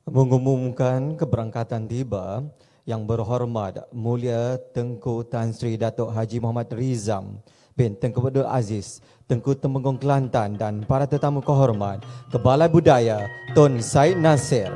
Mengumumkan keberangkatan tiba Yang Berhormat Mulia Tengku Tan Sri Datuk Haji Muhammad Rizam bin Tengku Abdul Aziz, Tengku Temenggung Kelantan dan para tetamu kehormat ke Balai Budaya Tun Said Nasir.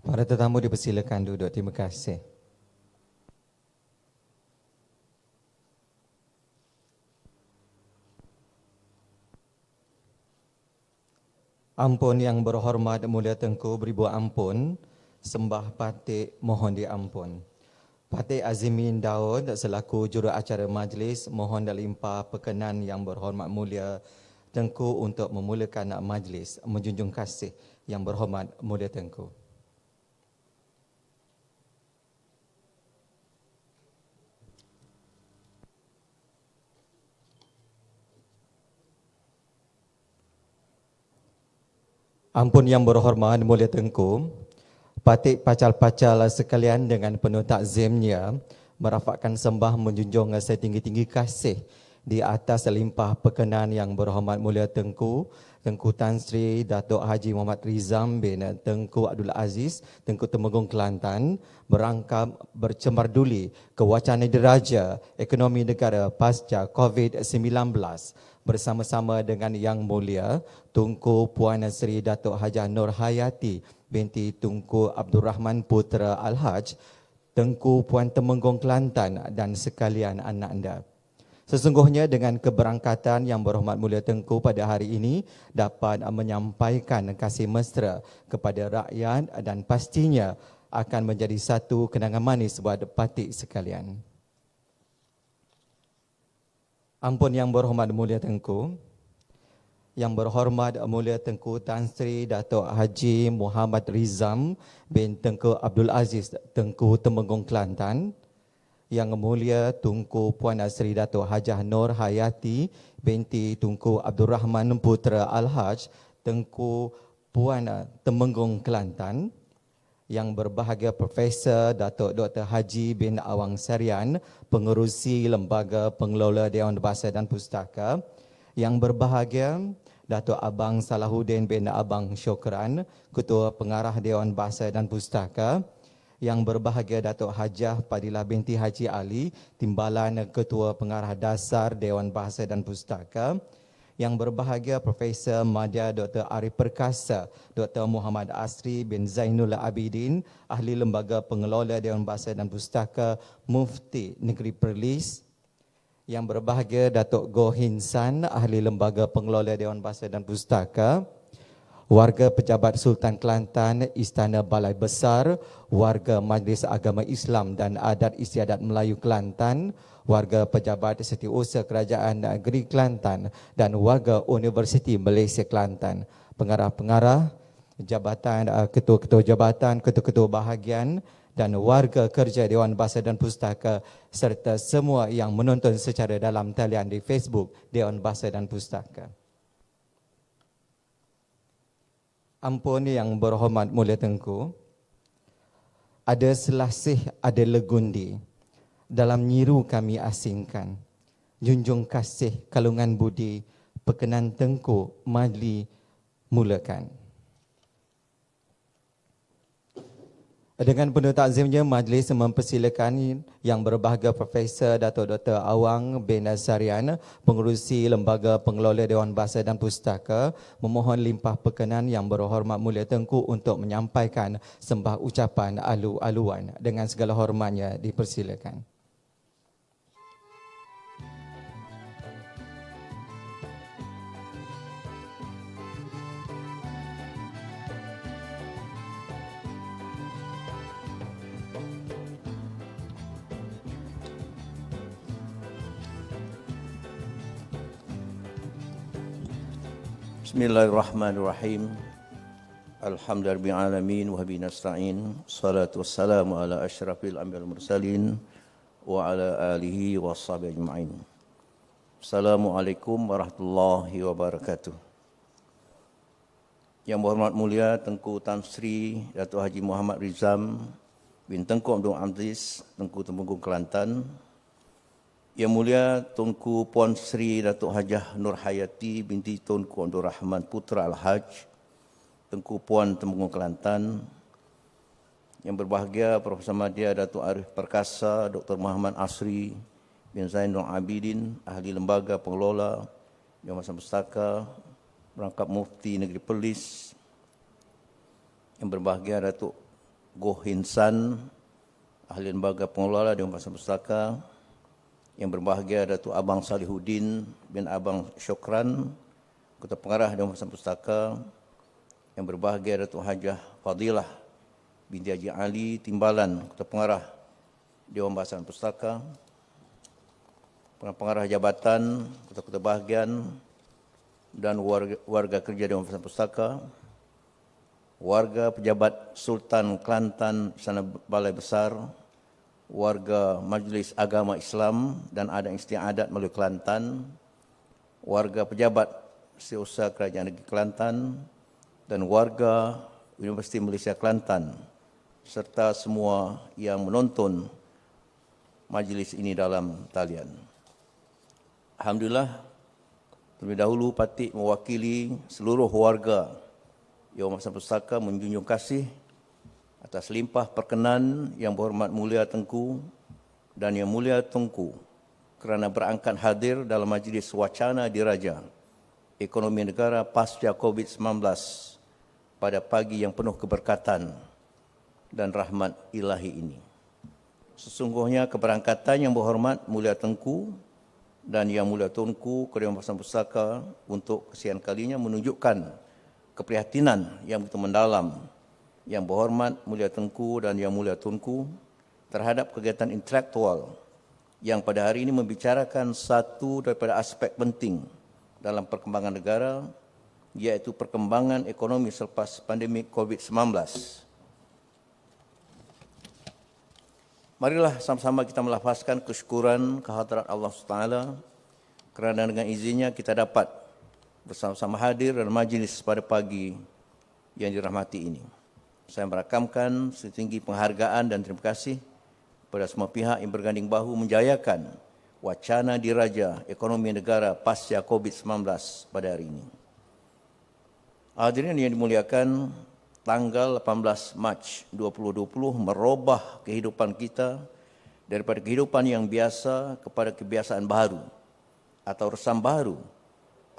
Para tetamu dipersilakan duduk. Terima kasih. Ampun Yang Berhormat Mulia Tengku beribu ampun, sembah patik mohon diampun. Patik Azimin Daud selaku juruacara majlis mohon dilimpah perkenan Yang Berhormat Mulia Tengku untuk memulakan majlis. Menjunjung kasih Yang Berhormat Mulia Tengku. Ampun Yang Berhormat Mulia Tengku, patik pacal-pacal sekalian dengan penuh takzimnya merafakkan sembah menjunjung setinggi-tinggi kasih di atas limpah perkenan Yang Berhormat Mulia Tengku, Tengku Tan Sri Datuk Haji Muhammad Rizam bin Tengku Abdul Aziz, Tengku Temenggung Kelantan berangkap bercemarduli ke wacana diraja ekonomi negara pasca COVID-19 bersama-sama dengan Yang Mulia Tunku Puan Sri Datuk Hajah Nur Hayati binti Tunku Abdul Rahman Putra Al-Haj, Tengku Puan Temenggung Kelantan dan sekalian anak anda. Sesungguhnya dengan keberangkatan Yang Berhormat Mulia Tengku pada hari ini dapat menyampaikan kasih mesra kepada rakyat dan pastinya akan menjadi satu kenangan manis buat patik sekalian. Ampun Yang Berhormat Mulia Tengku, Yang Berhormat Mulia Tengku Tan Sri Datuk Haji Muhammad Rizam bin Tengku Abdul Aziz, Tengku Temenggung Kelantan, Yang Mulia Tunku Puan Sri Datuk Hajah Nur Hayati binti Tunku Abdul Rahman Putra Al-Haj, Tengku Puan Temenggung Kelantan, Yang berbahagia Profesor Datuk Dr. Haji bin Awang Sarian, Pengerusi Lembaga Pengelola Dewan Bahasa dan Pustaka, Yang berbahagia Datuk Abang Salahuddin bin Abang Syokran, Ketua Pengarah Dewan Bahasa dan Pustaka, Yang berbahagia Datuk Hajah Padilah binti Haji Ali, Timbalan Ketua Pengarah Dasar Dewan Bahasa dan Pustaka, Yang berbahagia Profesor Madya Dr. Arif Perkasa, Dr. Muhammad Asri bin Zainul Abidin, Ahli Lembaga Pengelola Dewan Bahasa dan Pustaka, Mufti Negeri Perlis. Yang berbahagia Datuk Goh Hin San, Ahli Lembaga Pengelola Dewan Bahasa dan Pustaka. warga Pejabat Sultan Kelantan, Istana Balai Besar, warga Majlis Agama Islam dan Adat Istiadat Melayu Kelantan, warga Pejabat Setiausaha Kerajaan Negeri Kelantan dan warga Universiti Malaysia Kelantan, pengarah-pengarah, jabatan ketua-ketua jabatan, ketua-ketua bahagian dan warga kerja Dewan Bahasa dan Pustaka serta semua yang menonton secara dalam talian di Facebook Dewan Bahasa dan Pustaka. Ampun yang berhormat Mulia Tengku, ada selasih, ada legundi dalam nyiru kami asingkan. Junjung kasih kalungan budi, perkenan Tengku madli mulakan. Dengan penuh takzimnya, majlis mempersilakan Yang Berbahagia Profesor Dato' Dr. Awang bin Sarian, Pengerusi Lembaga Pengelola Dewan Bahasa dan Pustaka, memohon limpah perkenan Yang Berhormat Mulia Tengku untuk menyampaikan sembah ucapan alu-aluan. Dengan segala hormatnya dipersilakan. Bismillahirrahmanirrahim. Alhamdulillahirrahmanirrahim. Wa bihi nasta'in. Salatu wassalamu ala asyrafil anbiya'i wal mursalin wa ala alihi wa sahbihi ajma'in. Assalamualaikum warahmatullahi wabarakatuh. Yang berhormat mulia Tengku Tan Sri Dato' Haji Muhammad Rizam bin Tengku Abdul Aziz, Tengku Temenggung Kelantan. Yang mulia Tunku Puan Sri Datuk Hajah Nur Hayati binti Tunku Abdul Rahman Putra Al-Haj, Tengku Puan Temenggung Kelantan. Yang berbahagia Profesor Madya Datuk Arif Perkasa, Dr. Muhammad Asri bin Zainul Abidin, Ahli Lembaga Pengelola Dewan Bahasa Pustaka, Merangkap Mufti Negeri Perlis. Yang berbahagia Datuk Goh Hinsan, Ahli Lembaga Pengelola Dewan Bahasa Pustaka. Yang berbahagia Datuk Abang Salihuddin bin Abang Syukran, Ketua Pengarah Dewan Bahasa Pustaka. Yang berbahagia Datuk Hajah Fadilah binti Haji Ali Timbalan, Ketua Pengarah Dewan Bahasa dan Pustaka. Pengarah jabatan, ketua-ketua bahagian dan warga kerja Dewan Bahasa dan Pustaka. Warga Pejabat Sultan Kelantan, Istana Balai Besar, warga Majlis Agama Islam dan Adat Istiadat Melayu Kelantan, warga pejabat Setiausaha Kerajaan Negeri Kelantan dan warga Universiti Malaysia Kelantan serta semua yang menonton majlis ini dalam talian. Alhamdulillah, terlebih dahulu Patik mewakili seluruh warga Dewan Bahasa Pustaka menjunjung kasih atas limpah perkenan Yang Berhormat Mulia Tengku dan Yang Mulia Tengku kerana berangkat hadir dalam majlis wacana diraja ekonomi negara pasca COVID-19 pada pagi yang penuh keberkatan dan rahmat ilahi ini. Sesungguhnya keberangkatan Yang Berhormat Mulia Tengku dan Yang Mulia Tengku ke Dewan Bahasa Pustaka untuk kesekian kalinya menunjukkan keprihatinan yang begitu mendalam Yang Berhormat Mulia Tengku dan Yang Mulia Tunku terhadap kegiatan intelektual yang pada hari ini membicarakan satu daripada aspek penting dalam perkembangan negara, iaitu perkembangan ekonomi selepas pandemik COVID-19. Marilah sama-sama kita melafazkan kesyukuran kehadrat Allah SWT kerana dengan izinnya kita dapat bersama-sama hadir dalam majlis pada pagi yang dirahmati ini. Saya merakamkan setinggi penghargaan dan terima kasih kepada semua pihak yang berganding bahu menjayakan wacana diraja ekonomi negara pasca COVID-19 pada hari ini. Hadirin yang dimuliakan, tanggal 18 Mac 2020 merubah kehidupan kita daripada kehidupan yang biasa kepada kebiasaan baru atau resam baru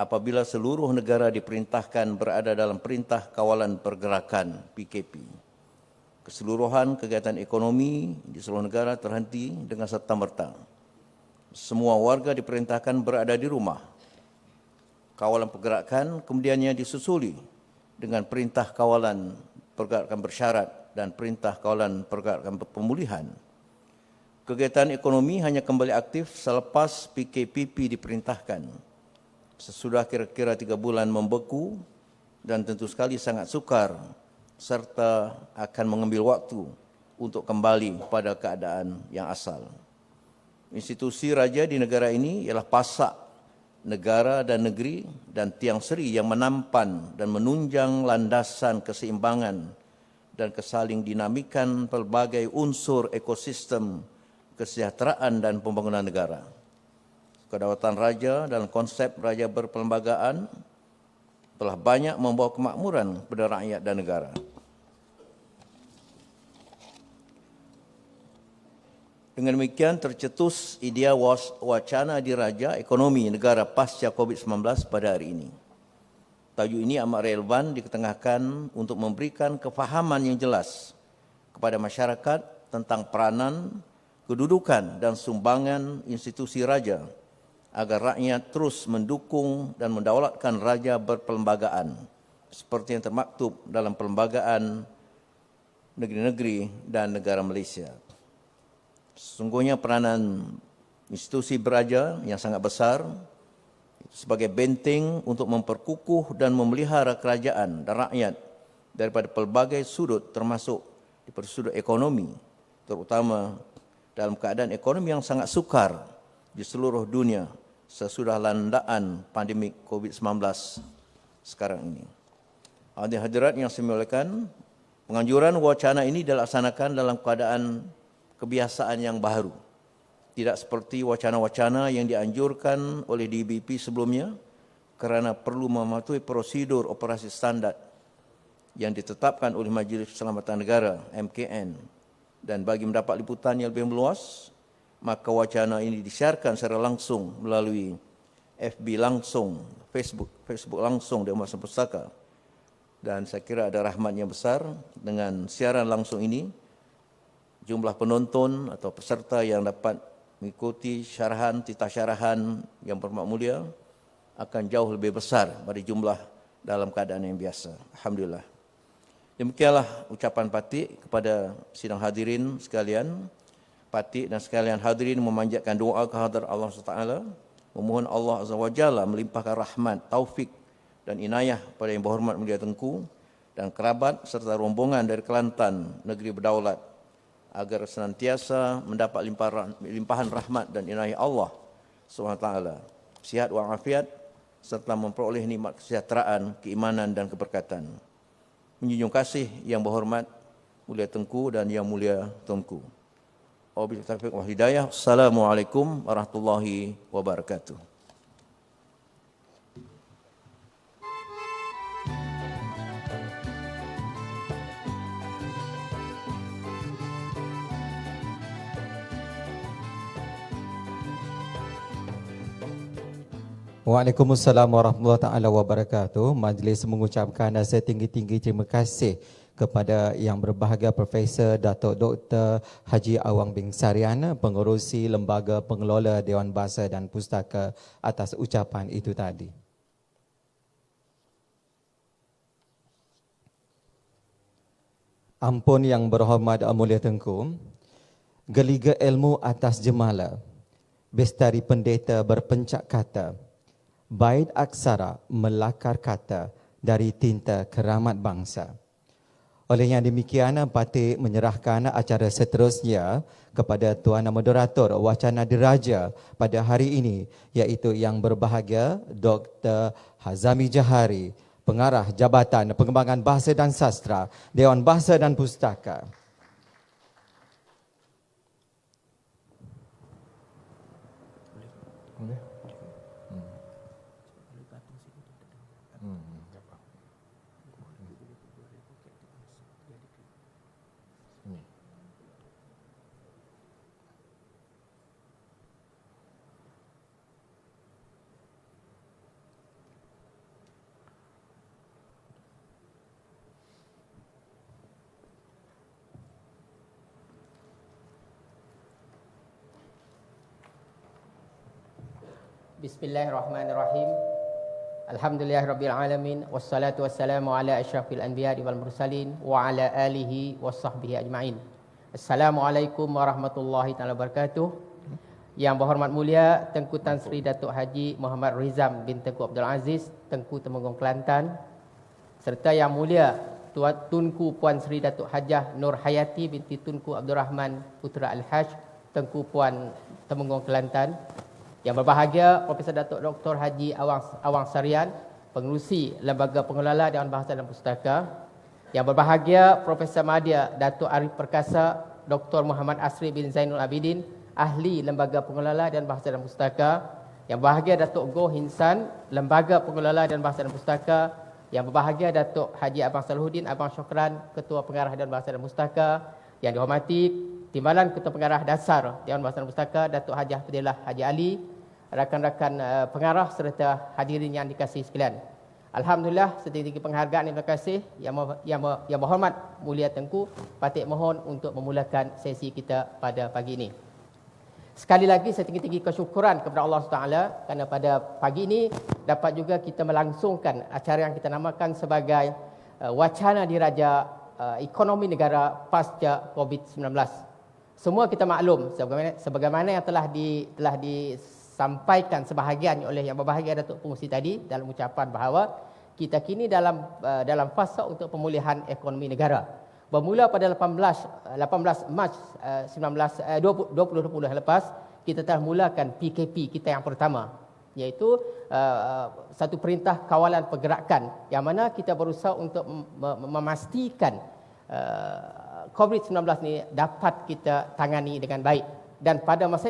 apabila seluruh negara diperintahkan berada dalam perintah kawalan pergerakan PKP. Keseluruhan kegiatan ekonomi di seluruh negara terhenti dengan serta-merta. Semua warga diperintahkan berada di rumah. Kawalan pergerakan kemudiannya disusuli dengan perintah kawalan pergerakan bersyarat dan perintah kawalan pergerakan pemulihan. Kegiatan ekonomi hanya kembali aktif selepas PKPP diperintahkan. Sesudah kira-kira 3 bulan membeku dan tentu sekali sangat sukar serta akan mengambil waktu untuk kembali pada keadaan yang asal. Institusi raja di negara ini ialah pasak negara dan negeri dan tiang seri yang menampan dan menunjang landasan keseimbangan dan kesaling dinamikan pelbagai unsur ekosistem kesejahteraan dan pembangunan negara. Kedaulatan raja dalam konsep raja berperlembagaan telah banyak membawa kemakmuran kepada rakyat dan negara. Dengan demikian tercetus idea wacana diraja ekonomi negara pasca COVID-19 pada hari ini. Tajuk ini amat relevan diketengahkan untuk memberikan kefahaman yang jelas kepada masyarakat tentang peranan, kedudukan dan sumbangan institusi raja agar rakyat terus mendukung dan mendaulatkan raja berperlembagaan seperti yang termaktub dalam Perlembagaan Negeri-Negeri dan Negara Malaysia. Sesungguhnya peranan institusi beraja yang sangat besar sebagai benteng untuk memperkukuh dan memelihara kerajaan dan rakyat daripada pelbagai sudut termasuk daripada sudut ekonomi, terutama dalam keadaan ekonomi yang sangat sukar di seluruh dunia sesudah landaan pandemik COVID-19 sekarang ini. Hadirat yang saya muliakan, penganjuran wacana ini dilaksanakan dalam keadaan kebiasaan yang baru. Tidak seperti wacana-wacana yang dianjurkan oleh DBP sebelumnya kerana perlu mematuhi prosedur operasi standard yang ditetapkan oleh Majlis Keselamatan Negara MKN, dan bagi mendapat liputan yang lebih meluas, maka wacana ini disiarkan secara langsung melalui FB langsung, Facebook langsung di Umarasan Pustaka. Dan saya kira ada rahmat yang besar dengan siaran langsung ini. Jumlah penonton atau peserta yang dapat mengikuti syarahan, titah syarahan yang berhormat mulia akan jauh lebih besar dari jumlah dalam keadaan yang biasa. Alhamdulillah. Demikianlah ucapan Patik kepada sidang hadirin sekalian. Patik dan sekalian hadirin memanjatkan doa kehadrat Allah SWT, memohon Allah Azza wa Jalla melimpahkan rahmat, taufik dan inayah pada yang berhormat mulia Tengku dan kerabat serta rombongan dari Kelantan, negeri berdaulat, agar senantiasa mendapat limpahan rahmat dan inayah Allah SWT, sihat walafiat serta memperoleh nikmat kesejahteraan, keimanan dan keberkatan. Menjunjung kasih yang berhormat mulia Tengku dan yang mulia Tunku. Wabillahi taufiq wal hidayah. Assalamualaikum warahmatullahi wabarakatuh. Waalaikumsalam warahmatullahi taala wabarakatuh. Majlis mengucapkan setinggi-tinggi terima kasih kepada yang berbahagia Profesor Datuk Dr. Haji Awang bin Sarian, pengerusi Lembaga Pengelola Dewan Bahasa dan Pustaka, atas ucapan itu tadi. Ampun yang berhormat Mulia Tengku, geliga ilmu atas jemala, bestari pendeta berpencak kata, bait aksara melakar kata dari tinta keramat bangsa. Oleh yang demikian, Patik menyerahkan acara seterusnya kepada Tuan Moderator Wacana Diraja pada hari ini, iaitu yang berbahagia Dr. Hazami Jahari, Pengarah Jabatan Pengembangan Bahasa dan Sastra, Dewan Bahasa dan Pustaka. Bismillahirrahmanirrahim. Alhamdulillahirabbil alamin wassalatu wassalamu ala asyrafil anbiya'i wal mursalin wa ala alihi washabbihi ajmain. Assalamualaikum warahmatullahi taala wabarakatuh. Yang berhormat mulia Tengku Tan Sri Datuk Haji Muhammad Rizam bin Tengku Abdul Aziz, Tengku Temenggung Kelantan, serta yang mulia Tunku Puan Sri Datuk Hajah Nur Hayati binti Tunku Abdul Rahman Putra Al-Haj, Tengku Puan Temenggung Kelantan. Yang berbahagia Profesor Datuk Dr. Haji Awang Sarian, Pengerusi Lembaga Pengelola Dewan Bahasa dan Pustaka. Yang berbahagia Profesor Madya Datuk Arif Perkasa, Dr. Muhammad Asri bin Zainul Abidin, Ahli Lembaga Pengelola dan Bahasa dan Pustaka. Yang berbahagia Datuk Goh Hinsan, Lembaga Pengelola dan Bahasa dan Pustaka. Yang berbahagia Datuk Haji Abang Salahuddin Abang Syukran, Ketua Pengarah Dewan Bahasa dan Pustaka. Yang dihormati Timbalan Ketua Pengarah Dasar Dewan Bahasa dan Pustaka, Datuk Hajah Fadilah Haji Ali, rakan-rakan pengarah serta hadirin yang dikasihi sekalian. Alhamdulillah, setinggi-tinggi penghargaan dan terima kasih yang berhormat mulia Tengku patut mohon untuk memulakan sesi kita pada pagi ini. Sekali lagi setinggi-tinggi kesyukuran kepada Allah SWT kerana pada pagi ini dapat juga kita melangsungkan acara yang kita namakan sebagai Wacana Diraja Ekonomi Negara Pasca COVID-19. Semua kita maklum sebagaimana yang telah disampaikan sebahagian oleh yang berbahagia Datuk Pengerusi tadi dalam ucapan bahawa kita kini dalam fasa untuk pemulihan ekonomi negara. Bermula pada 18 Mac 2020 yang lepas, kita telah mulakan PKP kita yang pertama, iaitu satu perintah kawalan pergerakan yang mana kita berusaha untuk memastikan COVID-19 ni dapat kita tangani dengan baik. Dan pada masa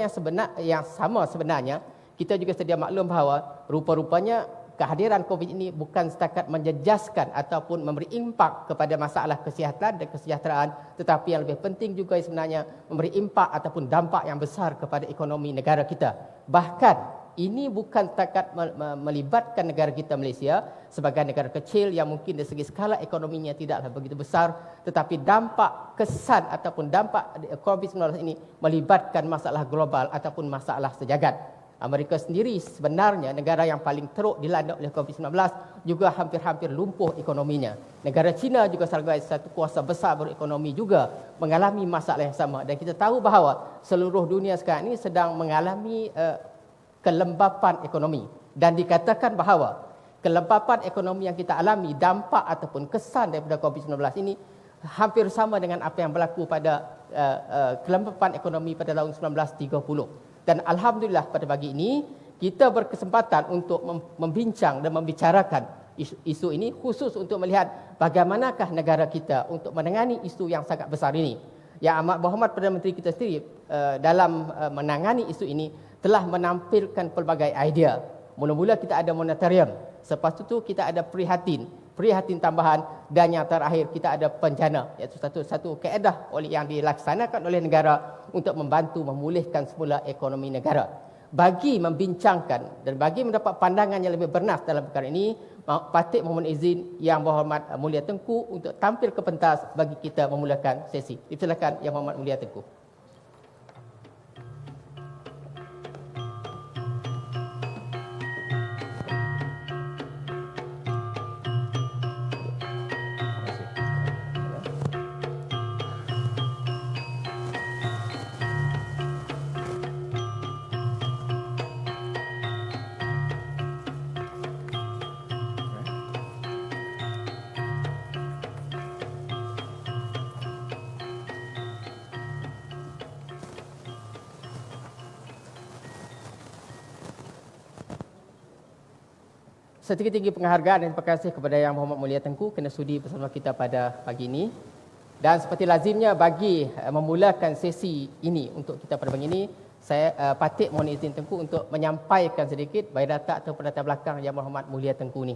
yang sama sebenarnya, kita juga sedia maklum bahawa rupa-rupanya kehadiran COVID ini bukan setakat menjejaskan ataupun memberi impak kepada masalah kesihatan dan kesejahteraan, tetapi yang lebih penting juga sebenarnya memberi impak ataupun dampak yang besar kepada ekonomi negara kita. Bahkan ini bukan setakat melibatkan negara kita Malaysia sebagai negara kecil yang mungkin dari segi skala ekonominya tidaklah begitu besar, tetapi dampak kesan ataupun dampak COVID-19 ini melibatkan masalah global ataupun masalah sejagat. Amerika sendiri sebenarnya negara yang paling teruk dilanda oleh COVID-19 juga hampir-hampir lumpuh ekonominya. Negara China juga sebagai satu kuasa besar berekonomi juga mengalami masalah yang sama. Dan kita tahu bahawa seluruh dunia sekarang ini sedang mengalami kelembapan ekonomi. Dan dikatakan bahawa kelembapan ekonomi yang kita alami, dampak ataupun kesan daripada COVID-19 ini hampir sama dengan apa yang berlaku pada kelembapan ekonomi pada tahun 1930. Dan Alhamdulillah pada pagi ini kita berkesempatan untuk membincang dan membicarakan isu ini khusus untuk melihat bagaimanakah negara kita untuk menangani isu yang sangat besar ini. Yang amat berhormat Perdana Menteri kita sendiri dalam menangani isu ini telah menampilkan pelbagai idea. Mula-mula kita ada moratorium, selepas itu kita ada prihatin tambahan, dan yang terakhir kita ada pencana, iaitu satu kaedah yang dilaksanakan oleh negara untuk membantu memulihkan semula ekonomi negara. Bagi membincangkan dan bagi mendapat pandangan yang lebih bernas dalam perkara ini, patut mohon izin Yang Berhormat Mulia Tengku untuk tampil ke pentas bagi kita memulakan sesi. Dipersilakan Yang Berhormat Mulia Tengku. Setinggi-tinggi penghargaan dan terima kasih kepada Yang Berhormat Mulia Tengku kerana sudi bersama kita pada pagi ini. Dan seperti lazimnya bagi memulakan sesi ini untuk kita pada pagi ini, saya patut mohon izin Tengku untuk menyampaikan sedikit biodata atau latar belakang Yang Berhormat Mulia Tengku ni.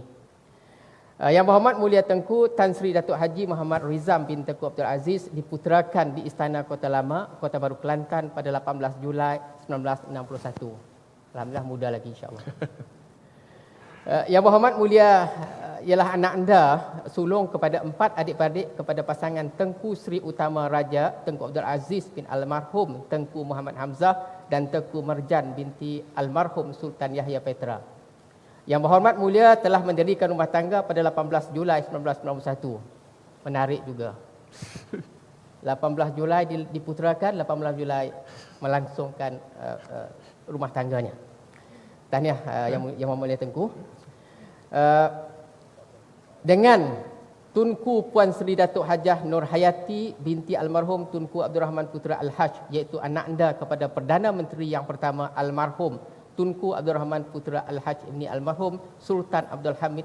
Yang Berhormat Mulia Tengku Tan Sri Datuk Haji Muhammad Rizam bin Tengku Abdul Aziz diputerakan di Istana Kota Lama, Kota Baru Kelantan pada 18 Julai 1961. Alhamdulillah muda lagi insya-Allah. Yang Berhormat Mulia ialah anak anda sulung kepada 4 adik-beradik kepada pasangan Tengku Sri Utama Raja Tengku Abdul Aziz bin Almarhum Tengku Muhammad Hamzah dan Tengku Merjan binti Almarhum Sultan Yahya Petra. Yang Berhormat Mulia telah mendirikan rumah tangga pada 18 Julai 1991. Menarik juga. 18 Julai diputerakan, 18 Julai melangsungkan rumah tangganya. Tahniah Yang Mulia Tengku. Dengan Tunku Puan Seri Datuk Hajah Nur Hayati binti almarhum Tunku Abdul Rahman Putra Al-Haj, iaitu anak anda kepada Perdana Menteri yang pertama almarhum Tunku Abdul Rahman Putra Al-Haj ini almarhum Sultan Abdul Hamid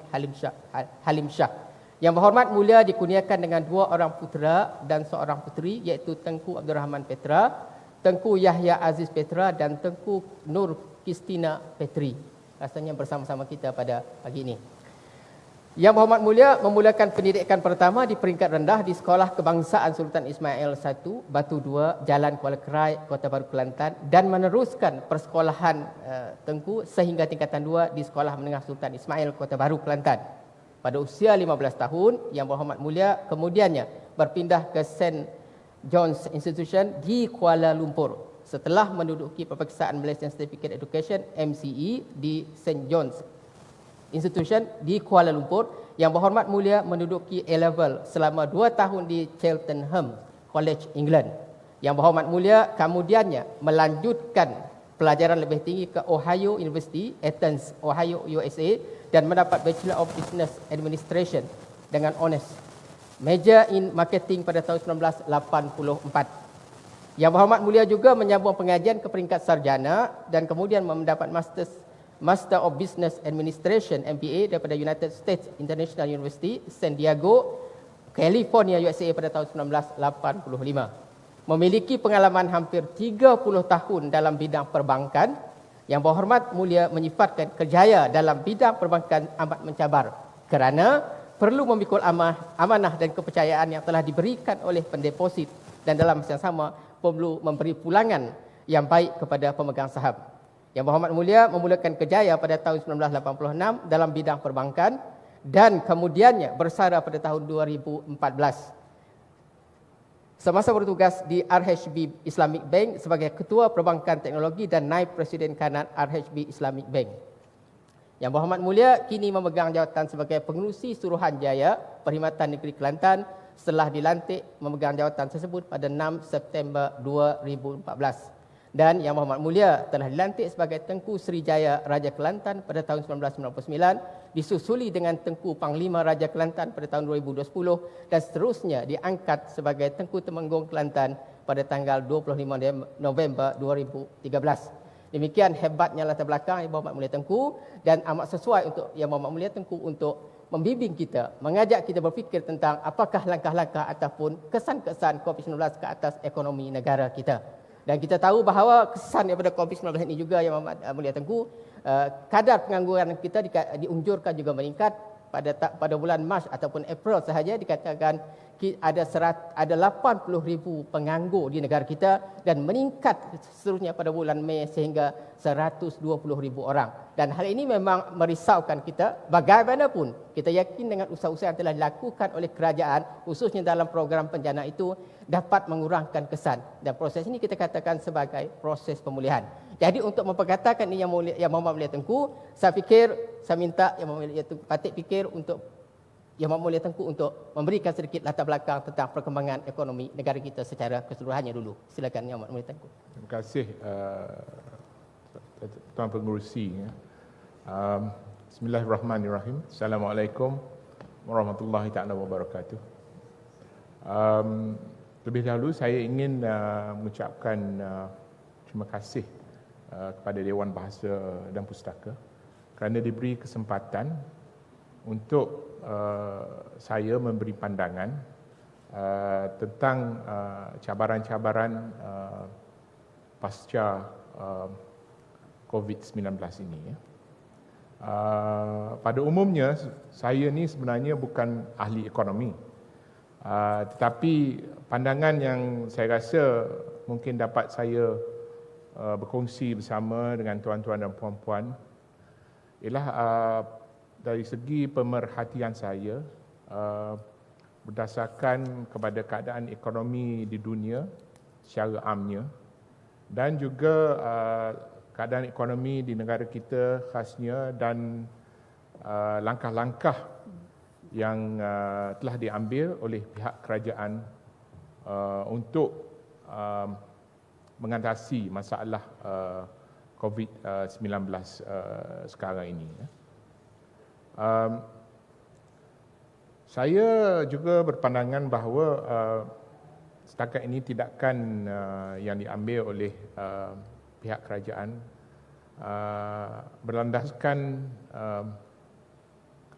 Halim Shah. Yang Berhormat Mulia dikurniakan dengan 2 orang putera dan seorang puteri, iaitu Tengku Abdul Rahman Petra, Tengku Yahya Aziz Petra dan Tengku Nur Kristina Petri. Rasanya bersama-sama kita pada pagi ini. Yang Berhormat Mulia memulakan pendidikan pertama di peringkat rendah di Sekolah Kebangsaan Sultan Ismail I, Batu 2, Jalan Kuala Kerai, Kota Baru Kelantan, dan meneruskan persekolahan Tengku sehingga tingkatan 2 di Sekolah Menengah Sultan Ismail, Kota Baru Kelantan. Pada usia 15 tahun, Yang Berhormat Mulia kemudiannya berpindah ke St. John's Institution di Kuala Lumpur setelah menduduki peperiksaan Malaysian Certificate Education MCE di St. John's Institution di Kuala Lumpur. Yang Berhormat Mulia menduduki A-Level selama 2 tahun di Cheltenham College, England. Yang Berhormat Mulia kemudiannya melanjutkan pelajaran lebih tinggi ke Ohio University, Athens, Ohio, USA, dan mendapat Bachelor of Business Administration dengan honors. Major in Marketing pada tahun 1984. Yang Berhormat Mulia juga menyambung pengajian ke peringkat sarjana dan kemudian mendapat Master of Business Administration MBA daripada United States International University, San Diego, California, USA pada tahun 1985. Memiliki pengalaman hampir 30 tahun dalam bidang perbankan, Yang Berhormat Mulia menyifatkan kerjaya dalam bidang perbankan amat mencabar kerana perlu memikul amanah dan kepercayaan yang telah diberikan oleh pendeposit dan dalam masa yang sama perlu memberi pulangan yang baik kepada pemegang saham. Yang Berhormat Mulia memulakan kerjaya pada tahun 1986 dalam bidang perbankan dan kemudiannya bersara pada tahun 2014. Semasa bertugas di RHB Islamic Bank sebagai Ketua Perbankan Teknologi dan Naib Presiden Kanan RHB Islamic Bank. Yang Berhormat Mulia kini memegang jawatan sebagai Pengerusi Suruhanjaya Perkhidmatan Negeri Kelantan setelah dilantik memegang jawatan tersebut pada 6 September 2014. Dan Yang Berhormat Mulia telah dilantik sebagai Tengku Srijaya Raja Kelantan pada tahun 1999, disusuli dengan Tengku Panglima Raja Kelantan pada tahun 2020 dan seterusnya diangkat sebagai Tengku Temenggung Kelantan pada tanggal 25 November 2013. Demikian hebatnya latar belakang Yang Berhormat Mulia Tengku dan amat sesuai untuk Yang Berhormat Mulia Tengku untuk membimbing kita, mengajak kita berfikir tentang apakah langkah-langkah ataupun kesan-kesan COVID-19 ke atas ekonomi negara kita. Dan kita tahu bahawa kesan daripada COVID-19 ini juga Yang Mulia Tengku, kadar pengangguran kita diunjurkan juga meningkat pada bulan Mac ataupun April sahaja dikatakan ada 80,000 penganggur di negara kita dan meningkat seterusnya pada bulan Mei sehingga 120,000 orang. Dan hal ini memang merisaukan kita. Bagaimanapun kita yakin dengan usaha-usaha yang telah dilakukan oleh kerajaan khususnya dalam program penjana itu dapat mengurangkan kesan dan proses ini kita katakan sebagai proses pemulihan. Jadi untuk memperkatakan ini Yang Berhormat Mulia Tengku, saya minta Yang Berhormat Mulia Tengku patut fikir untuk Yang Berhormat Mulia Tengku untuk memberikan sedikit latar belakang tentang perkembangan ekonomi negara kita secara keseluruhannya dulu. Silakan Yang Berhormat Mulia Tengku. Terima kasih Tuan Pengerusi. Bismillahirrahmanirrahim. Assalamualaikum warahmatullahi taala wabarakatuh. Terlebih dahulu saya ingin mengucapkan terima kasih kepada Dewan Bahasa dan Pustaka kerana diberi kesempatan untuk saya memberi pandangan tentang cabaran-cabaran pasca COVID-19 ini. Pada umumnya saya ni sebenarnya bukan ahli ekonomi, tetapi pandangan yang saya rasa mungkin dapat saya berkongsi bersama dengan tuan-tuan dan puan-puan ialah dari segi pemerhatian saya berdasarkan kepada keadaan ekonomi di dunia secara amnya dan juga keadaan ekonomi di negara kita khasnya dan langkah-langkah yang telah diambil oleh pihak kerajaan untuk mengatasi masalah COVID-19 sekarang ini. Saya juga berpandangan bahawa setakat ini tindakan yang diambil oleh pihak kerajaan berlandaskan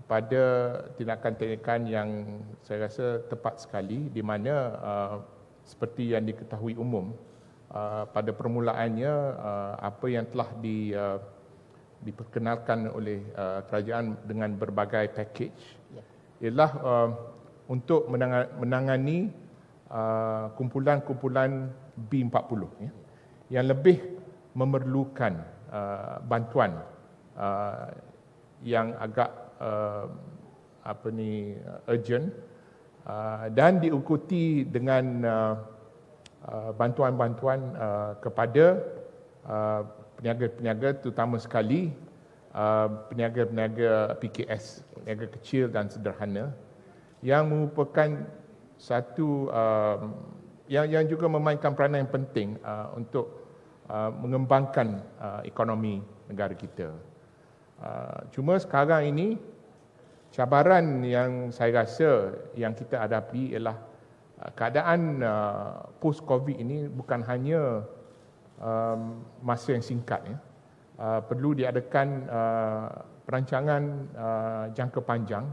kepada tindakan-tindakan yang saya rasa tepat sekali, di mana seperti yang diketahui umum, pada permulaannya apa yang telah diperkenalkan oleh kerajaan dengan berbagai package ialah untuk menangani kumpulan-kumpulan B40 yang lebih memerlukan bantuan yang agak urgent dan diikuti dengan bantuan-bantuan kepada peniaga-peniaga, terutama sekali peniaga-peniaga PKS, peniaga kecil dan sederhana, yang merupakan satu yang juga memainkan peranan yang penting untuk mengembangkan ekonomi negara kita. Cuma sekarang ini cabaran yang saya rasa yang kita hadapi ialah keadaan post-COVID ini bukan hanya masa yang singkat, perlu diadakan perancangan jangka panjang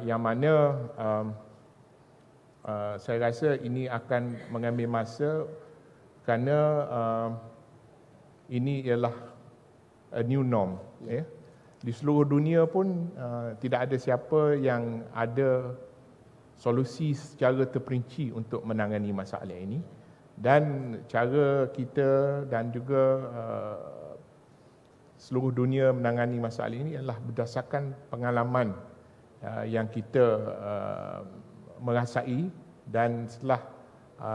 yang mana saya rasa ini akan mengambil masa kerana ini ialah a new norm. Di seluruh dunia pun tidak ada siapa yang ada solusi secara terperinci untuk menangani masalah ini, dan cara kita dan juga seluruh dunia menangani masalah ini adalah berdasarkan pengalaman yang kita merasai, dan setelah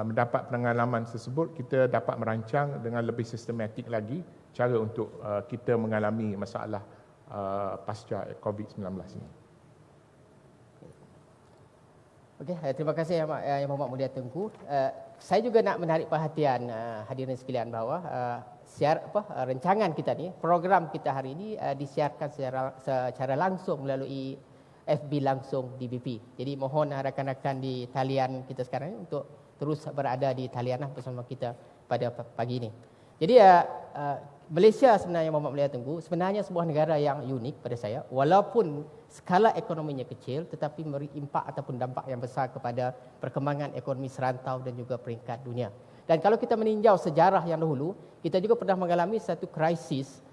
mendapat pengalaman tersebut kita dapat merancang dengan lebih sistematik lagi cara untuk kita mengalami masalah pasca COVID-19 ini. Okey, terima kasih Yang Berhormat Mulia Tengku. Saya juga nak menarik perhatian hadirin sekalian bahawa rancangan kita ni, program kita hari ini disiarkan secara langsung melalui FB langsung DBP. Jadi mohon rakan-rakan di talian kita sekarang ini untuk terus berada di talian bersama kita pada pagi ini. Jadi Malaysia sebenarnya, Yang Berhormat Mulia Tengku, sebenarnya sebuah negara yang unik pada saya, walaupun skala ekonominya kecil tetapi memberi impak ataupun dampak yang besar kepada perkembangan ekonomi serantau dan juga peringkat dunia. Dan kalau kita meninjau sejarah yang dahulu, kita juga pernah mengalami satu krisis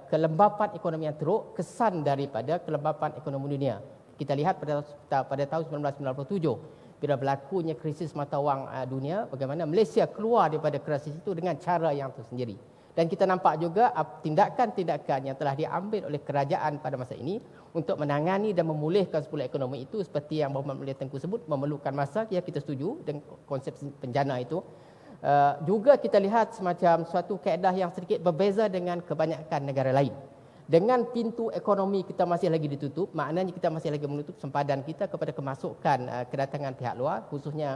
kelembapan ekonomi yang teruk, kesan daripada kelembapan ekonomi dunia. Kita lihat pada tahun 1997 bila berlakunya krisis mata wang dunia, bagaimana Malaysia keluar daripada krisis itu dengan cara yang tersendiri. Dan kita nampak juga tindakan-tindakan yang telah diambil oleh kerajaan pada masa ini untuk menangani dan memulihkan semula ekonomi itu, seperti yang Berhormat Mulia Tengku sebut, memerlukan masa. Ya, kita setuju dengan konsep penjana itu. Juga kita lihat semacam suatu kaedah yang sedikit berbeza dengan kebanyakan negara lain. Dengan pintu ekonomi kita masih lagi ditutup, maknanya kita masih lagi menutup sempadan kita kepada kemasukan kedatangan pihak luar, khususnya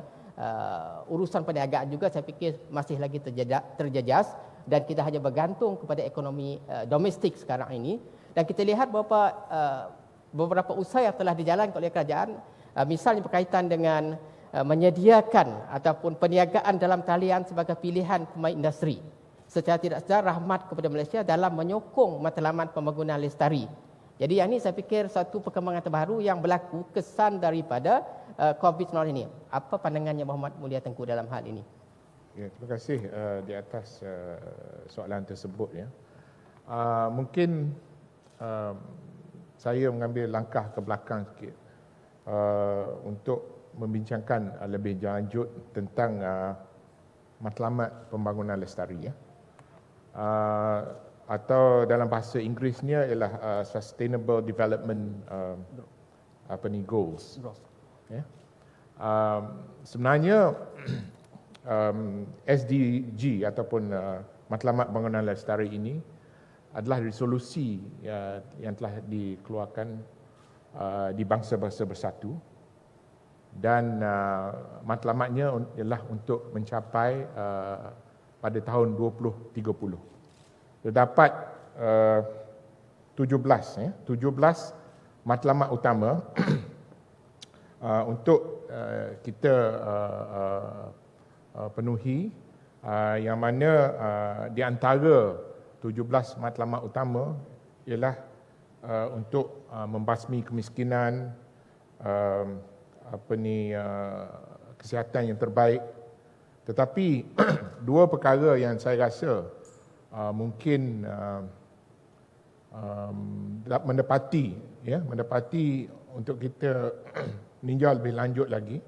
urusan perniagaan juga saya fikir masih lagi terjejas, dan kita hanya bergantung kepada ekonomi domestik sekarang ini. Dan kita lihat beberapa usaha yang telah dijalankan oleh kerajaan, misalnya berkaitan dengan menyediakan ataupun perniagaan dalam talian sebagai pilihan pemain industri. Secara tidak sedar rahmat kepada Malaysia dalam menyokong matlamat pembangunan lestari. Jadi yang ini saya fikir satu perkembangan terbaru yang berlaku kesan daripada COVID-19 ini. Apa pandangannya Berhormat Mulia Tengku dalam hal ini? Ya, terima kasih di atas soalan tersebut. Ya. Mungkin saya mengambil langkah ke belakang sikit untuk membincangkan lebih lanjut tentang matlamat pembangunan lestari. Ya. Atau dalam bahasa Inggerisnya ialah Sustainable Development Goals. Ya. Sebenarnya SDG ataupun matlamat pembangunan lestari ini adalah resolusi yang telah dikeluarkan di Bangsa-Bangsa Bersatu, dan matlamatnya ialah untuk mencapai pada tahun 2030. Terdapat 17 matlamat utama untuk kita penuhi, yang mana di antara 17 matlamat utama ialah untuk membasmi kemiskinan, kesihatan yang terbaik. Tetapi dua perkara yang saya rasa mungkin mendapati untuk kita meninjau lebih lanjut lagi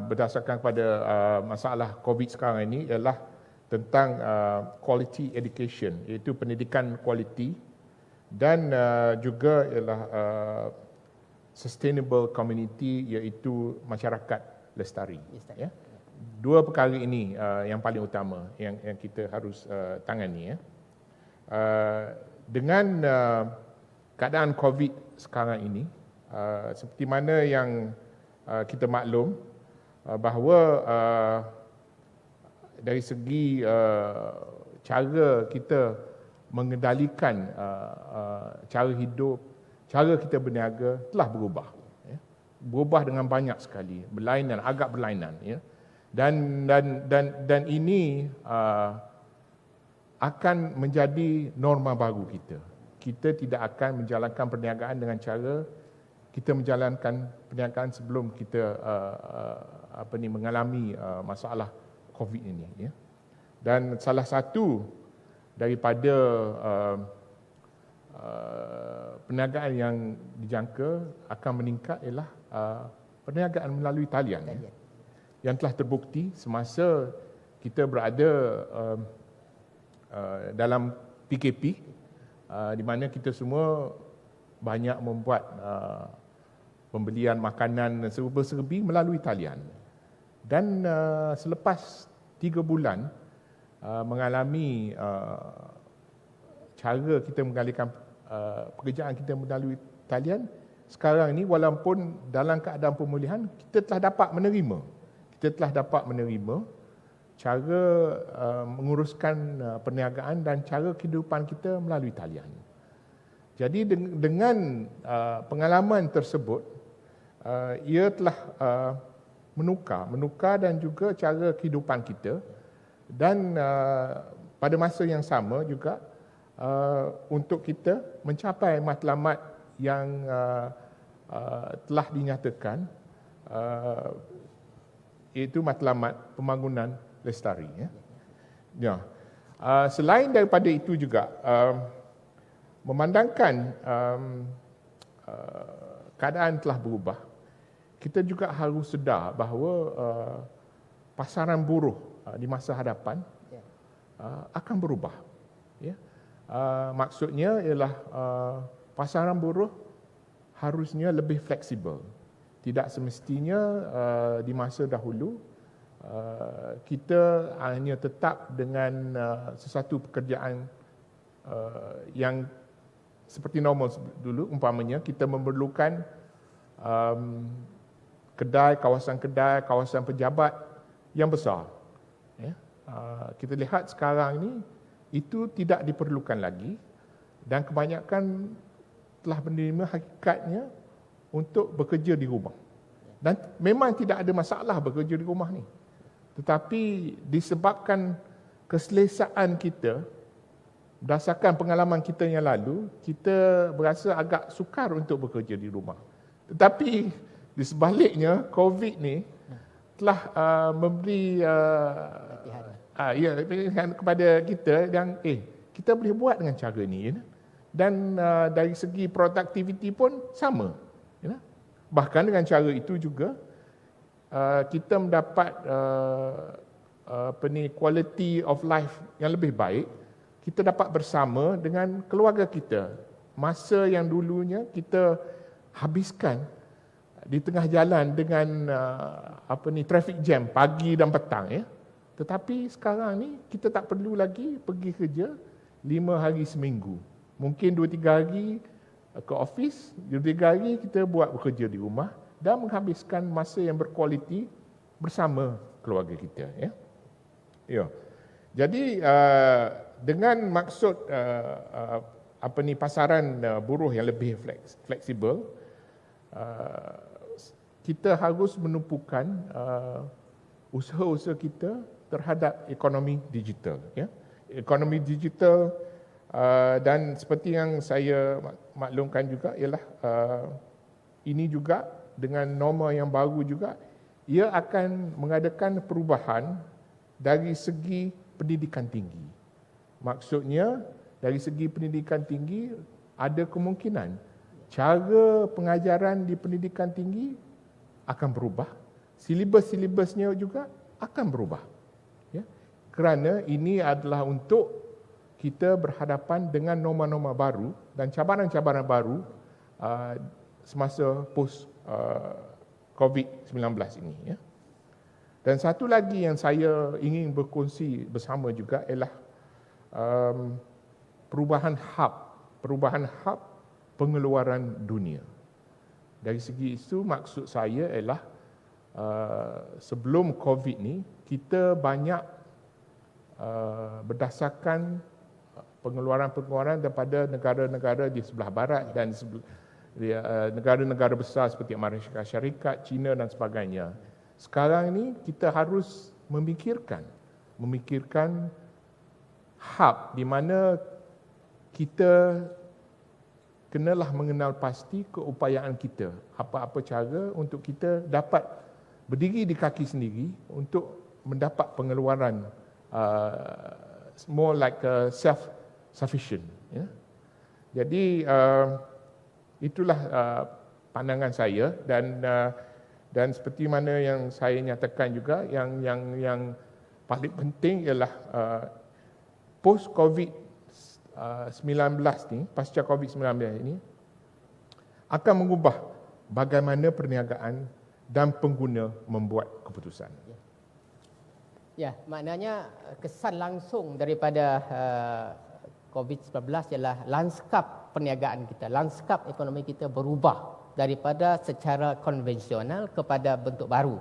berdasarkan kepada masalah COVID sekarang ini ialah tentang quality education, iaitu pendidikan kualiti, dan juga ialah sustainable community, iaitu masyarakat lestari. Ya. Dua perkara ini yang paling utama yang kita harus tangani. Dengan keadaan COVID sekarang ini, seperti mana yang kita maklum bahawa dari segi cara kita mengendalikan cara hidup, cara kita berniaga telah berubah. Ya. Berubah dengan banyak sekali, agak berlainan. Ya. Dan ini akan menjadi norma baru kita. Kita tidak akan menjalankan perniagaan dengan cara kita menjalankan perniagaan sebelum kita mengalami masalah COVID ini. Ya. Dan salah satu daripada perniagaan yang dijangka akan meningkat ialah perniagaan melalui talian. Ya. Yang telah terbukti semasa kita berada dalam PKP, di mana kita semua banyak membuat pembelian makanan serba-serbi melalui talian. Dan selepas 3 bulan mengalami cara kita mengalihkan pekerjaan kita melalui talian, sekarang ini walaupun dalam keadaan pemulihan, kita telah dapat menerima cara menguruskan perniagaan dan cara kehidupan kita melalui talian. Jadi dengan pengalaman tersebut, ia telah menukar dan juga cara kehidupan kita, dan pada masa yang sama juga untuk kita mencapai matlamat yang telah dinyatakan, iaitu matlamat pembangunan lestari. Ya. Selain daripada itu juga, memandangkan keadaan telah berubah, kita juga harus sedar bahawa pasaran buruh di masa hadapan akan berubah. Ya. Maksudnya ialah pasaran buruh harusnya lebih fleksibel. Tidak semestinya di masa dahulu kita hanya tetap dengan sesuatu pekerjaan yang seperti normal dulu. Umpamanya kita memerlukan kawasan pejabat yang besar. Ya. Kita lihat sekarang ini itu tidak diperlukan lagi, dan kebanyakan telah menerima hakikatnya untuk bekerja di rumah. Dan memang tidak ada masalah bekerja di rumah ni. Tetapi disebabkan keselesaan kita, berdasarkan pengalaman kita yang lalu, kita berasa agak sukar untuk bekerja di rumah. Tetapi di sebaliknya, COVID ni telah memberi kepada kita yang kita boleh buat dengan cara ni. Dan dari segi productivity pun sama. Bahkan dengan cara itu juga kita mendapat quality of life yang lebih baik. Kita dapat bersama dengan keluarga kita. Masa yang dulunya kita habiskan di tengah jalan dengan traffic jam pagi dan petang, ya. Tetapi sekarang ni kita tak perlu lagi pergi kerja, 5 hari seminggu. Mungkin 2-3 hari ke office, 2-3 hari kita buat bekerja di rumah dan menghabiskan masa yang berkualiti bersama keluarga kita. Ya. Jadi dengan maksud pasaran buruh yang lebih fleksibel, kita harus menumpukan usaha-usaha kita terhadap ekonomi digital. Ya. Ekonomi digital dan seperti yang saya maklumkan juga ialah ini juga dengan norma yang baru juga, ia akan mengadakan perubahan dari segi pendidikan tinggi. Maksudnya dari segi pendidikan tinggi ada kemungkinan cara pengajaran di pendidikan tinggi akan berubah, silibus-silibusnya juga akan berubah. Ya. Kerana ini adalah untuk kita berhadapan dengan norma-norma baru dan cabaran-cabaran baru semasa post COVID-19 ini. Ya. Dan satu lagi yang saya ingin berkongsi bersama juga ialah perubahan hub pengeluaran dunia. Dari segi itu maksud saya ialah sebelum COVID ni kita banyak berdasarkan pengeluaran-pengeluaran daripada negara-negara di sebelah barat dan negara-negara besar seperti Amerika Syarikat, China dan sebagainya. Sekarang ini kita harus memikirkan hub di mana kita kenalah mengenal pasti keupayaan kita, apa-apa cara untuk kita dapat berdiri di kaki sendiri untuk mendapat pengeluaran more like self-sufficient. Ya. Jadi itulah pandangan saya dan seperti mana yang saya nyatakan juga yang paling penting ialah post COVID-19 ni, pasca COVID-19 ini akan mengubah bagaimana perniagaan dan pengguna membuat keputusan. Ya, maknanya kesan langsung daripada COVID-19 ialah lanskap perniagaan kita, lanskap ekonomi kita berubah daripada secara konvensional kepada bentuk baru.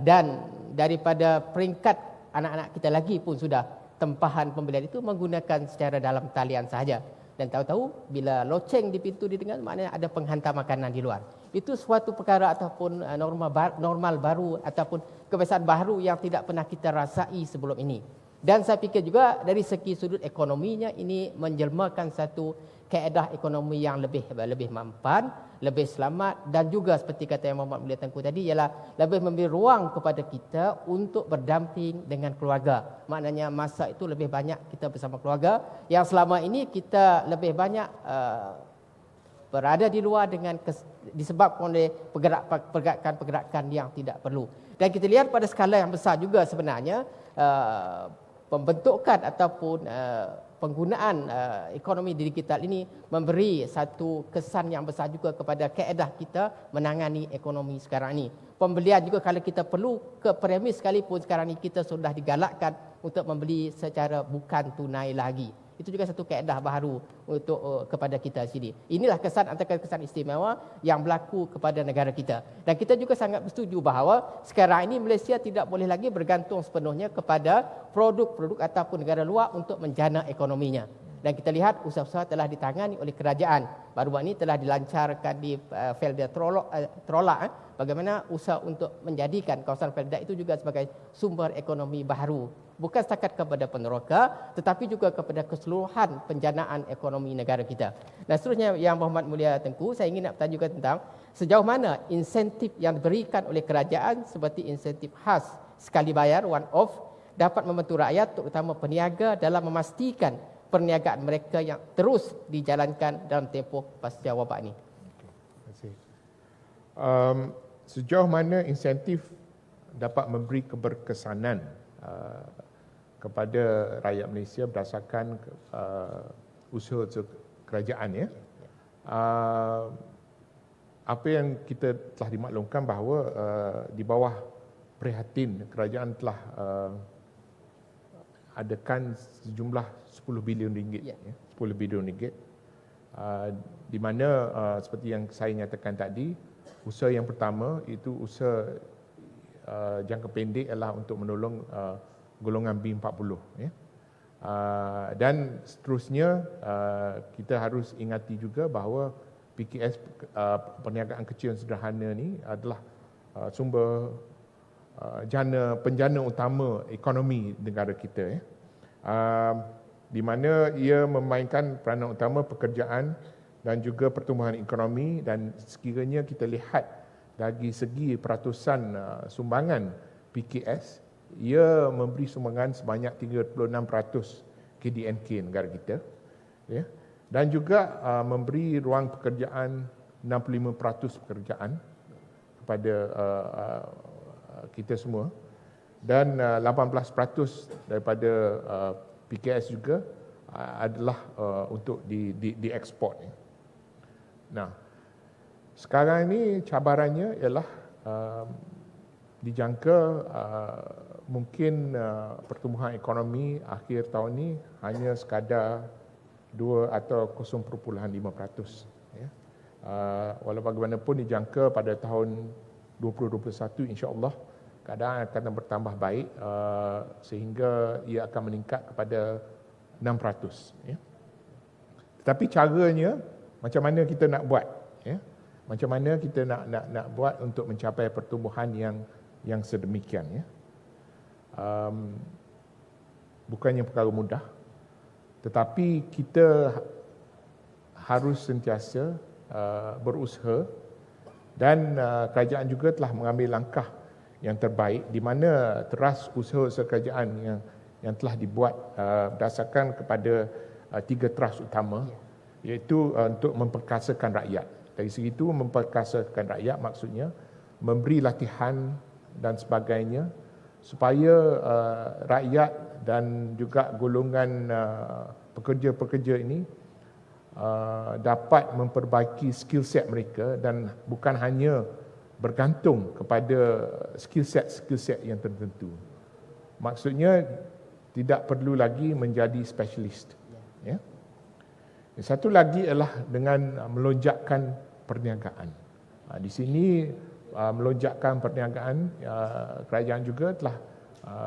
Dan daripada peringkat anak-anak kita lagi pun sudah tempahan pembelian itu menggunakan secara dalam talian sahaja. Dan tahu-tahu bila loceng di pintu didengar, maknanya ada penghantar makanan di luar. Itu suatu perkara ataupun normal baru ataupun kebiasaan baru yang tidak pernah kita rasai sebelum ini. Dan saya fikir juga dari segi sudut ekonominya ini menjelmakan satu kaedah ekonomi yang lebih mampan, lebih selamat dan juga seperti kata yang Muhammad Mulia Tengku tadi ialah lebih memberi ruang kepada kita untuk berdamping dengan keluarga. Maknanya masa itu lebih banyak kita bersama keluarga yang selama ini kita lebih banyak berada di luar dengan disebabkan oleh pergerakan-pergerakan yang tidak perlu. Dan kita lihat pada skala yang besar juga sebenarnya pembentukan ataupun penggunaan ekonomi digital ini memberi satu kesan yang besar juga kepada kaedah kita menangani ekonomi sekarang ini. Pembelian juga kalau kita perlu ke premis sekalipun sekarang ini kita sudah digalakkan untuk membeli secara bukan tunai lagi. Itu juga satu kaedah baru untuk kepada kita sini. Inilah kesan antara kesan istimewa yang berlaku kepada negara kita. Dan kita juga sangat bersetuju bahawa sekarang ini Malaysia tidak boleh lagi bergantung sepenuhnya kepada produk-produk ataupun negara luar untuk menjana ekonominya. Dan kita lihat usaha-usaha telah ditangani oleh kerajaan. Baru-baru ini telah dilancarkan di Felda Trolak. Bagaimana usaha untuk menjadikan kawasan Felda itu juga sebagai sumber ekonomi baru. Bukan setakat kepada peneroka, tetapi juga kepada keseluruhan penjanaan ekonomi negara kita. Dan seterusnya yang Muhammad Mulia Tengku, saya ingin nak bertanya juga tentang sejauh mana insentif yang diberikan oleh kerajaan seperti insentif khas sekali bayar, one off, dapat membantu rakyat terutama peniaga dalam memastikan perniagaan mereka yang terus dijalankan dalam tempoh pasca wabak ini. Terima kasih. Sejauh mana insentif dapat memberi keberkesanan kepada rakyat Malaysia berdasarkan usaha kerajaan ya. Apa yang kita telah dimaklumkan bahawa di bawah prihatin kerajaan telah adakan sejumlah 10 bilion ringgit, Ya. 10 bilion ringgit. Di mana seperti yang saya nyatakan tadi, usaha yang pertama itu usaha jangka pendek ialah untuk menolong golongan B40, ya. Dan seterusnya kita harus ingati juga bahawa PKS, perniagaan kecil dan sederhana ni adalah sumber penjana utama ekonomi negara kita, ya. Di mana ia memainkan peranan utama pekerjaan dan juga pertumbuhan ekonomi, dan sekiranya kita lihat dari segi peratusan sumbangan PKS, ia memberi sumbangan sebanyak 36% KDNK negara kita, ya. Dan juga memberi ruang pekerjaan 65% pekerjaan kepada kita semua, dan 18% daripada PKS juga adalah untuk diekspor. Nah, sekarang ini cabarannya ialah dijangka mungkin pertumbuhan ekonomi akhir tahun ini hanya sekadar 2 atau 0.5%. Ya. Walau bagaimanapun dijangka pada tahun 2021 insya-Allah keadaan akan bertambah baik sehingga ia akan meningkat kepada 6%. Ya. Tetapi caranya macam mana kita nak buat? Ya. Macam mana kita nak buat untuk mencapai pertumbuhan yang sedemikian? Ya. Bukannya perkara mudah, tetapi kita harus sentiasa berusaha, dan kerajaan juga telah mengambil langkah yang terbaik di mana teras usaha kerajaan yang telah dibuat berdasarkan kepada 3 teras utama, iaitu untuk memperkasakan rakyat. Dari segi itu, memperkasakan rakyat maksudnya memberi latihan dan sebagainya supaya rakyat dan juga golongan pekerja-pekerja ini dapat memperbaiki skill set mereka dan bukan hanya bergantung kepada skill set yang tertentu. Maksudnya tidak perlu lagi menjadi specialist. Ya. Satu lagi ialah dengan melonjakkan perniagaan. Di sini melonjakkan perniagaan, kerajaan juga telah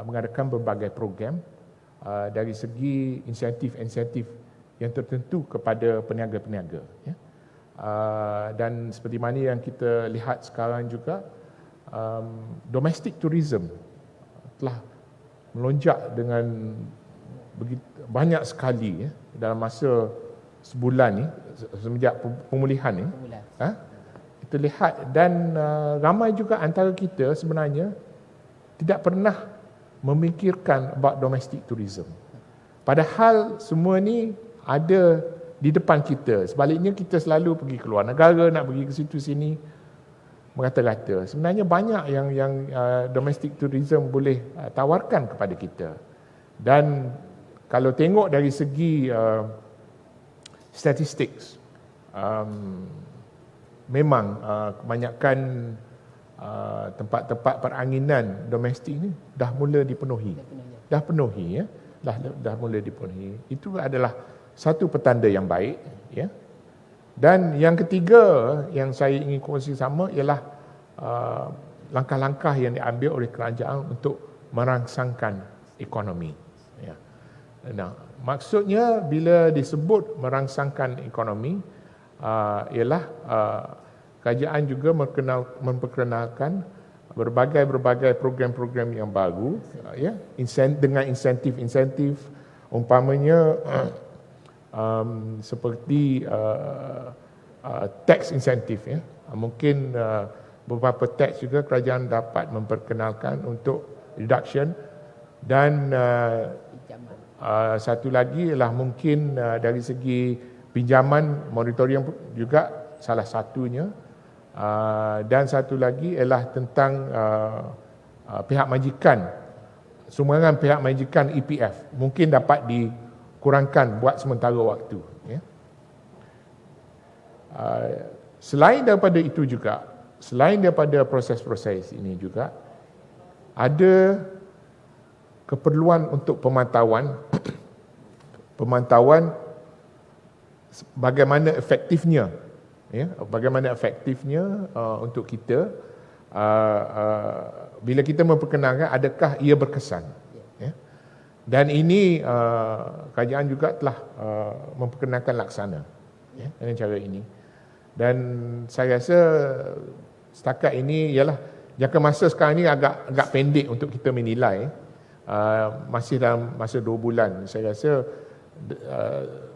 mengadakan berbagai program dari segi insentif-insentif yang tertentu kepada peniaga-peniaga. Ya. Dan seperti mana yang kita lihat sekarang juga, domestic tourism telah melonjak dengan begitu banyak sekali, ya, dalam masa sebulan ni, semenjak pemulihan ni. Kita lihat, dan ramai juga antara kita sebenarnya tidak pernah memikirkan about domestic tourism. Padahal semua ni ada di depan kita. Sebaliknya kita selalu pergi ke luar negara, nak pergi ke situ sini merata-rata. Sebenarnya banyak yang domestic tourism boleh tawarkan kepada kita. Dan kalau tengok dari segi statistik, memang kebanyakan tempat-tempat peranginan domestik ni dah mula dipenuhi. Dah penuhi, ya. Dah mula dipenuhi. Itu adalah satu petanda yang baik, ya. Dan yang ketiga yang saya ingin kongsi sama ialah langkah-langkah yang diambil oleh kerajaan untuk merangsangkan ekonomi. Ya. Nah, maksudnya bila disebut merangsangkan ekonomi ialah kerajaan juga memperkenalkan berbagai program-program yang baru, ya, dengan insentif-insentif, umpamanya seperti tax insentif, ya. Mungkin beberapa tax juga kerajaan dapat memperkenalkan untuk reduction, dan satu lagi ialah mungkin dari segi pinjaman moratorium juga salah satunya, dan satu lagi ialah tentang pihak majikan, sumbangan pihak majikan EPF mungkin dapat dikurangkan buat sementara waktu, ya. Selain daripada itu juga, selain daripada proses-proses ini juga ada keperluan untuk pemantauan bagaimana efektifnya, untuk kita bila kita memperkenalkan, adakah ia berkesan, ya. Dan ini kerajaan juga telah memperkenalkan laksana, ya, dengan cara ini. Dan saya rasa setakat ini ialah jangka masa sekarang ini agak pendek untuk kita menilai. Masih dalam masa 2 bulan. Saya rasa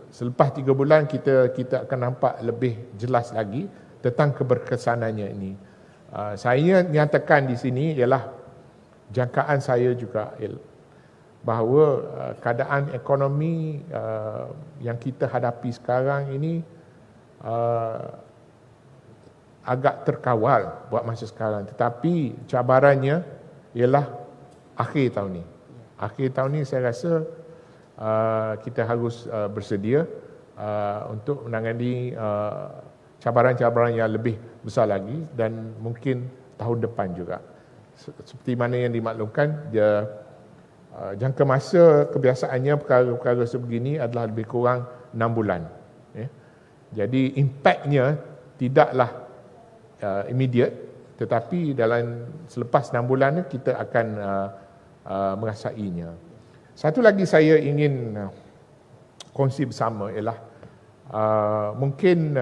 selepas 3 bulan kita akan nampak lebih jelas lagi tentang keberkesanannya ini. Saya nyatakan di sini ialah jangkaan saya juga bahawa keadaan ekonomi yang kita hadapi sekarang ini agak terkawal buat masa sekarang, tetapi cabarannya ialah akhir tahun ni. Akhir tahun ni saya rasa kita harus bersedia untuk menangani cabaran-cabaran yang lebih besar lagi, dan mungkin tahun depan juga. Seperti mana yang dimaklumkan, jangka masa kebiasaannya perkara-perkara sebegini adalah lebih kurang 6 bulan. Ya. Jadi impaknya tidaklah immediate, tetapi selepas 6 bulan ni kita akan merasainya. Satu lagi saya ingin kongsi bersama ialah mungkin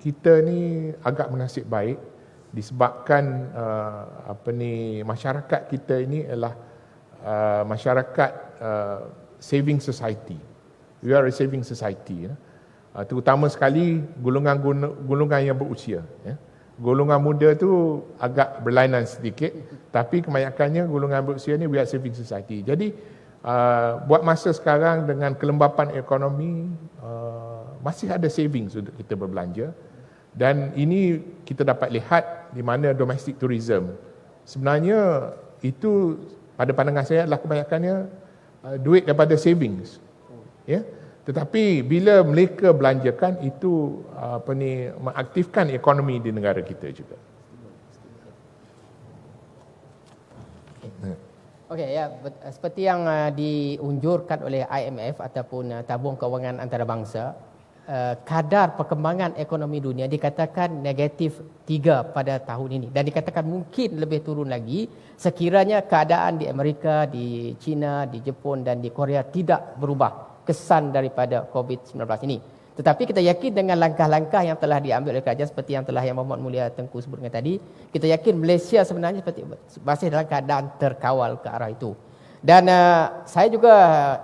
kita ni agak bernasib baik disebabkan masyarakat kita ini adalah masyarakat saving society. We are a saving society, ya. Terutama sekali golongan yang berusia, ya. Golongan muda tu agak berlainan sedikit, tapi kebanyakannya golongan berusia ni we are saving society. Jadi buat masa sekarang dengan kelembapan ekonomi, masih ada savings untuk kita berbelanja, dan ini kita dapat lihat di mana domestic tourism sebenarnya itu pada pandangan saya adalah kebanyakannya duit daripada savings, ya. Tetapi bila mereka belanjakan itu mengaktifkan ekonomi di negara kita juga. Okey, ya, seperti yang diunjurkan oleh IMF ataupun tabung kewangan antarabangsa, kadar perkembangan ekonomi dunia dikatakan negatif 3 pada tahun ini, dan dikatakan mungkin lebih turun lagi sekiranya keadaan di Amerika, di China, di Jepun dan di Korea tidak berubah kesan daripada COVID-19 ini. Tetapi kita yakin dengan langkah-langkah yang telah diambil oleh kerajaan seperti yang telah Yang Berhormat Mulia Tengku sebutkan tadi, kita yakin Malaysia sebenarnya masih dalam keadaan terkawal ke arah itu. Dan saya juga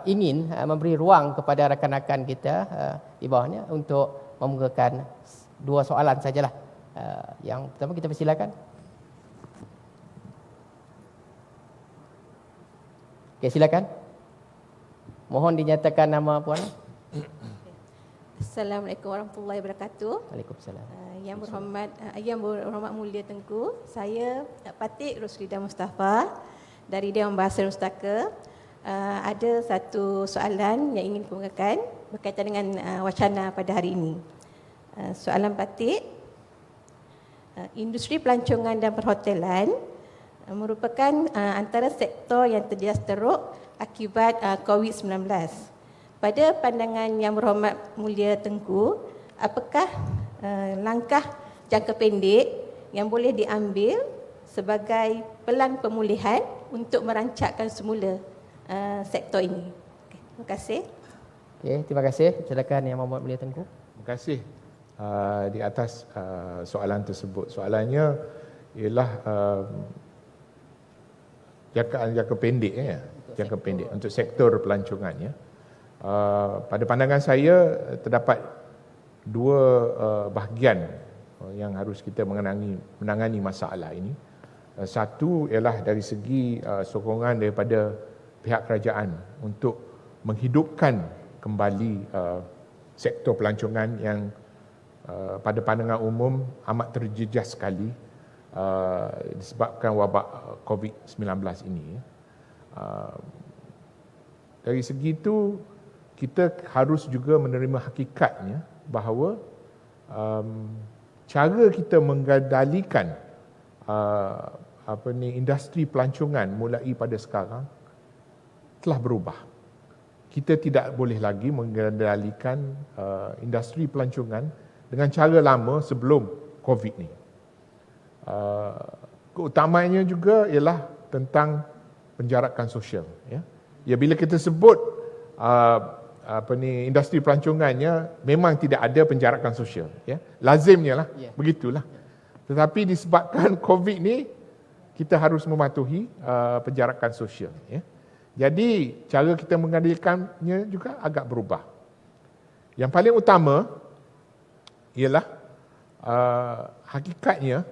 ingin memberi ruang kepada rakan-rakan kita di bawahnya untuk memukakan 2 soalan sajalah. Yang pertama kita persilakan. Okey, silakan. Mohon dinyatakan nama puan. Assalamualaikum warahmatullahi wabarakatuh. Waalaikumsalam. Yang Berhormat Mulia Tengku, saya Patik Roslida Mustafa dari Dewan Bahasa Nustaka. Ada satu soalan yang ingin dikemukakan berkaitan dengan wacana pada hari ini. Soalan Patik, industri pelancongan dan perhotelan merupakan antara sektor yang terjejas teruk akibat COVID-19. Pada pandangan Yang Berhormat Mulia Tengku, apakah langkah jangka pendek yang boleh diambil sebagai pelan pemulihan untuk merancakkan semula sektor ini? Okay, terima kasih. Okey, terima kasih. Silakan Yang Berhormat Mulia Tengku. Terima kasih di atas soalan tersebut. Soalannya ialah jangka pendek, ya. Jangka pendek untuk sektor pelancongan, ya. Pada pandangan saya terdapat 2 bahagian yang harus kita menangani masalah ini. Satu ialah dari segi sokongan daripada pihak kerajaan untuk menghidupkan kembali sektor pelancongan yang pada pandangan umum amat terjejas sekali disebabkan wabak COVID-19 ini. Dari segi itu kita harus juga menerima hakikatnya bahawa cara kita mengendalikan industri pelancongan mulai pada sekarang telah berubah. Kita tidak boleh lagi mengendalikan industri pelancongan dengan cara lama sebelum COVID ni. Keutamanya juga ialah tentang penjarakan sosial. Ya, bila kita sebut industri pelancongannya memang tidak ada penjarakan sosial. Ya, lazimnya lah, begitulah. Tetapi disebabkan COVID ni kita harus mematuhi penjarakan sosial. Ya. Jadi cara kita mengendalikannya juga agak berubah. Yang paling utama ialah hakikatnya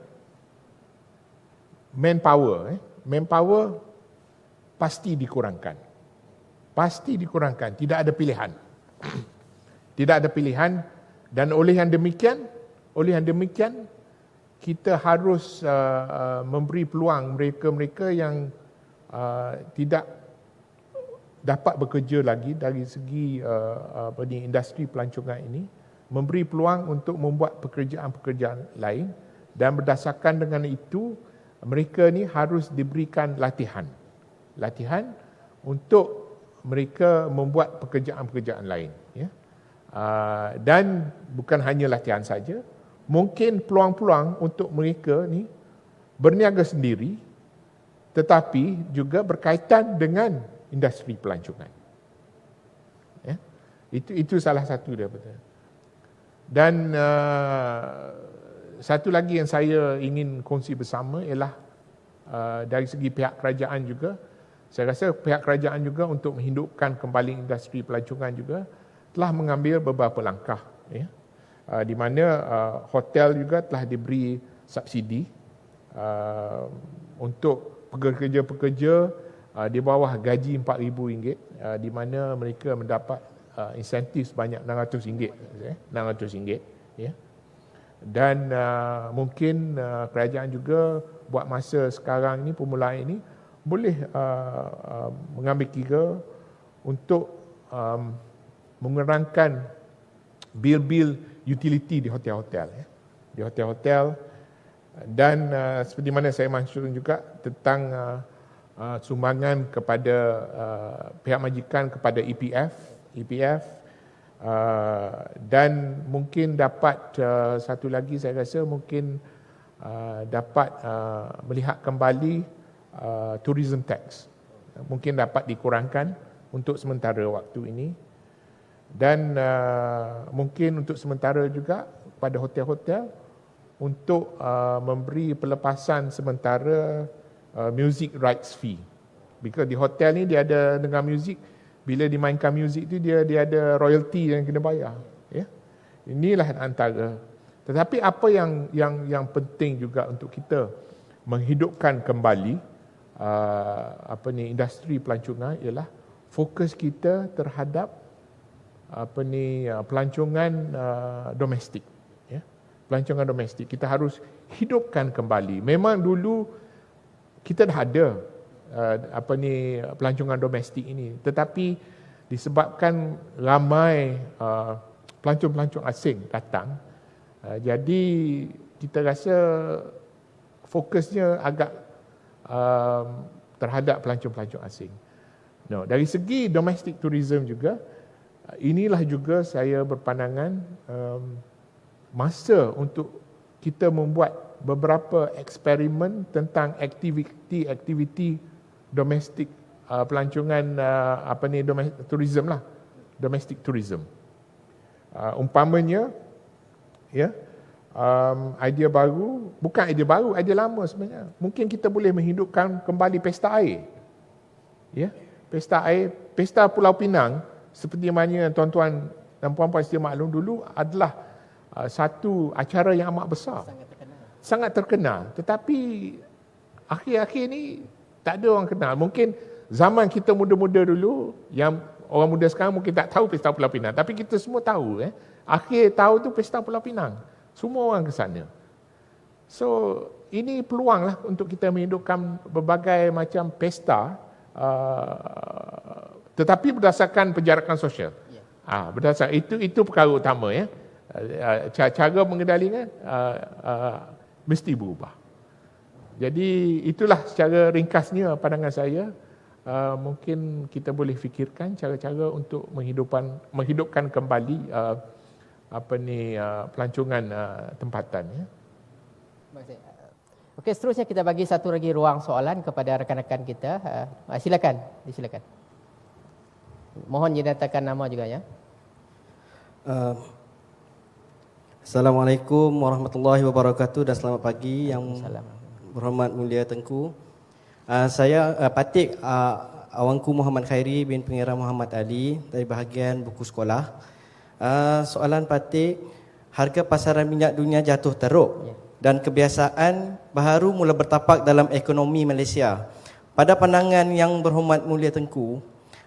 manpower. Manpower pasti dikurangkan. Pasti dikurangkan, tidak ada pilihan. Tidak ada pilihan, dan oleh yang demikian kita harus memberi peluang mereka-mereka yang tidak dapat bekerja lagi dari segi industri pelancongan ini, memberi peluang untuk membuat pekerjaan-pekerjaan lain, dan berdasarkan dengan itu mereka ni harus diberikan latihan untuk mereka membuat pekerjaan-pekerjaan lain. Ya. Dan bukan hanya latihan saja, mungkin peluang-peluang untuk mereka ni berniaga sendiri, tetapi juga berkaitan dengan industri pelancongan. Ya. Itu salah satu daripada. Dan satu lagi yang saya ingin kongsi bersama ialah dari segi pihak kerajaan juga. Saya rasa pihak kerajaan juga untuk menghidupkan kembali industri pelancongan juga telah mengambil beberapa langkah. Ya. Di mana hotel juga telah diberi subsidi untuk pekerja-pekerja di bawah gaji RM4,000, di mana mereka mendapat insentif sebanyak RM600. RM600. Ya. Dan mungkin kerajaan juga buat masa sekarang ini, permulaan ini, boleh mengambil kira untuk mengurangkan bil-bil utility di hotel-hotel. Ya. Di hotel-hotel. Dan seperti mana saya maksudkan juga tentang sumbangan kepada pihak majikan kepada EPF, dan mungkin dapat satu lagi saya rasa mungkin dapat melihat kembali tourism tax. Mungkin dapat dikurangkan untuk sementara waktu ini. Dan mungkin untuk sementara juga pada hotel-hotel untuk memberi pelepasan sementara music rights fee. Because di hotel ni dia ada dengar muzik, bila dimainkan muzik tu dia ada royalty yang kena bayar. Ya. Inilah antara. Tetapi apa yang penting juga untuk kita menghidupkan kembali industri pelancongan ialah fokus kita terhadap pelancongan domestik. Ya. Pelancongan domestik kita harus hidupkan kembali. Memang dulu kita dah ada pelancongan domestik ini, tetapi disebabkan ramai pelancong-pelancong asing datang, jadi kita rasa fokusnya agak terhadap pelancong-pelancong asing. No, dari segi domestic tourism juga, inilah juga saya berpandangan masa untuk kita membuat beberapa eksperimen tentang aktiviti domestik pelancongan tourism lah, domestic tourism. Umpamanya, ya, idea baru, bukan idea baru, idea lama sebenarnya. Mungkin kita boleh menghidupkan kembali pesta air. Ya, pesta air, pesta Pulau Pinang seperti mana tuan-tuan dan puan-puan sedia maklum dulu adalah satu acara yang amat besar. Sangat terkenal. Tetapi akhir-akhir ni tak ada orang kenal. Mungkin zaman kita muda-muda dulu, yang orang muda sekarang mungkin tak tahu pesta Pulau Pinang. Tapi kita semua tahu. Akhir tahun tu pesta Pulau Pinang. Semua orang ke sana. So, ini peluang lah untuk kita menghidupkan berbagai macam pesta, tetapi berdasarkan penjarakan sosial. Berdasarkan itu perkara utama, ya. Cara mengendalikan mesti berubah. Jadi itulah secara ringkasnya pandangan saya mungkin kita boleh fikirkan cara-cara untuk menghidupkan kembali pelancongan tempatan. Ya. Okey, seterusnya kita bagi satu lagi ruang soalan kepada rakan-rakan kita. Silakan. Mohon dinyatakan nama juga ya. Assalamualaikum warahmatullahi wabarakatuh dan selamat pagi yang Waalaikumsalam. berhormat Mulia Tengku. Saya Patik Awangku Muhammad Khairi bin Pengira Muhammad Ali dari bahagian buku sekolah. Soalan Patik, harga pasaran minyak dunia jatuh teruk dan kebiasaan baharu mula bertapak dalam ekonomi Malaysia. Pada pandangan yang berhormat Mulia Tengku,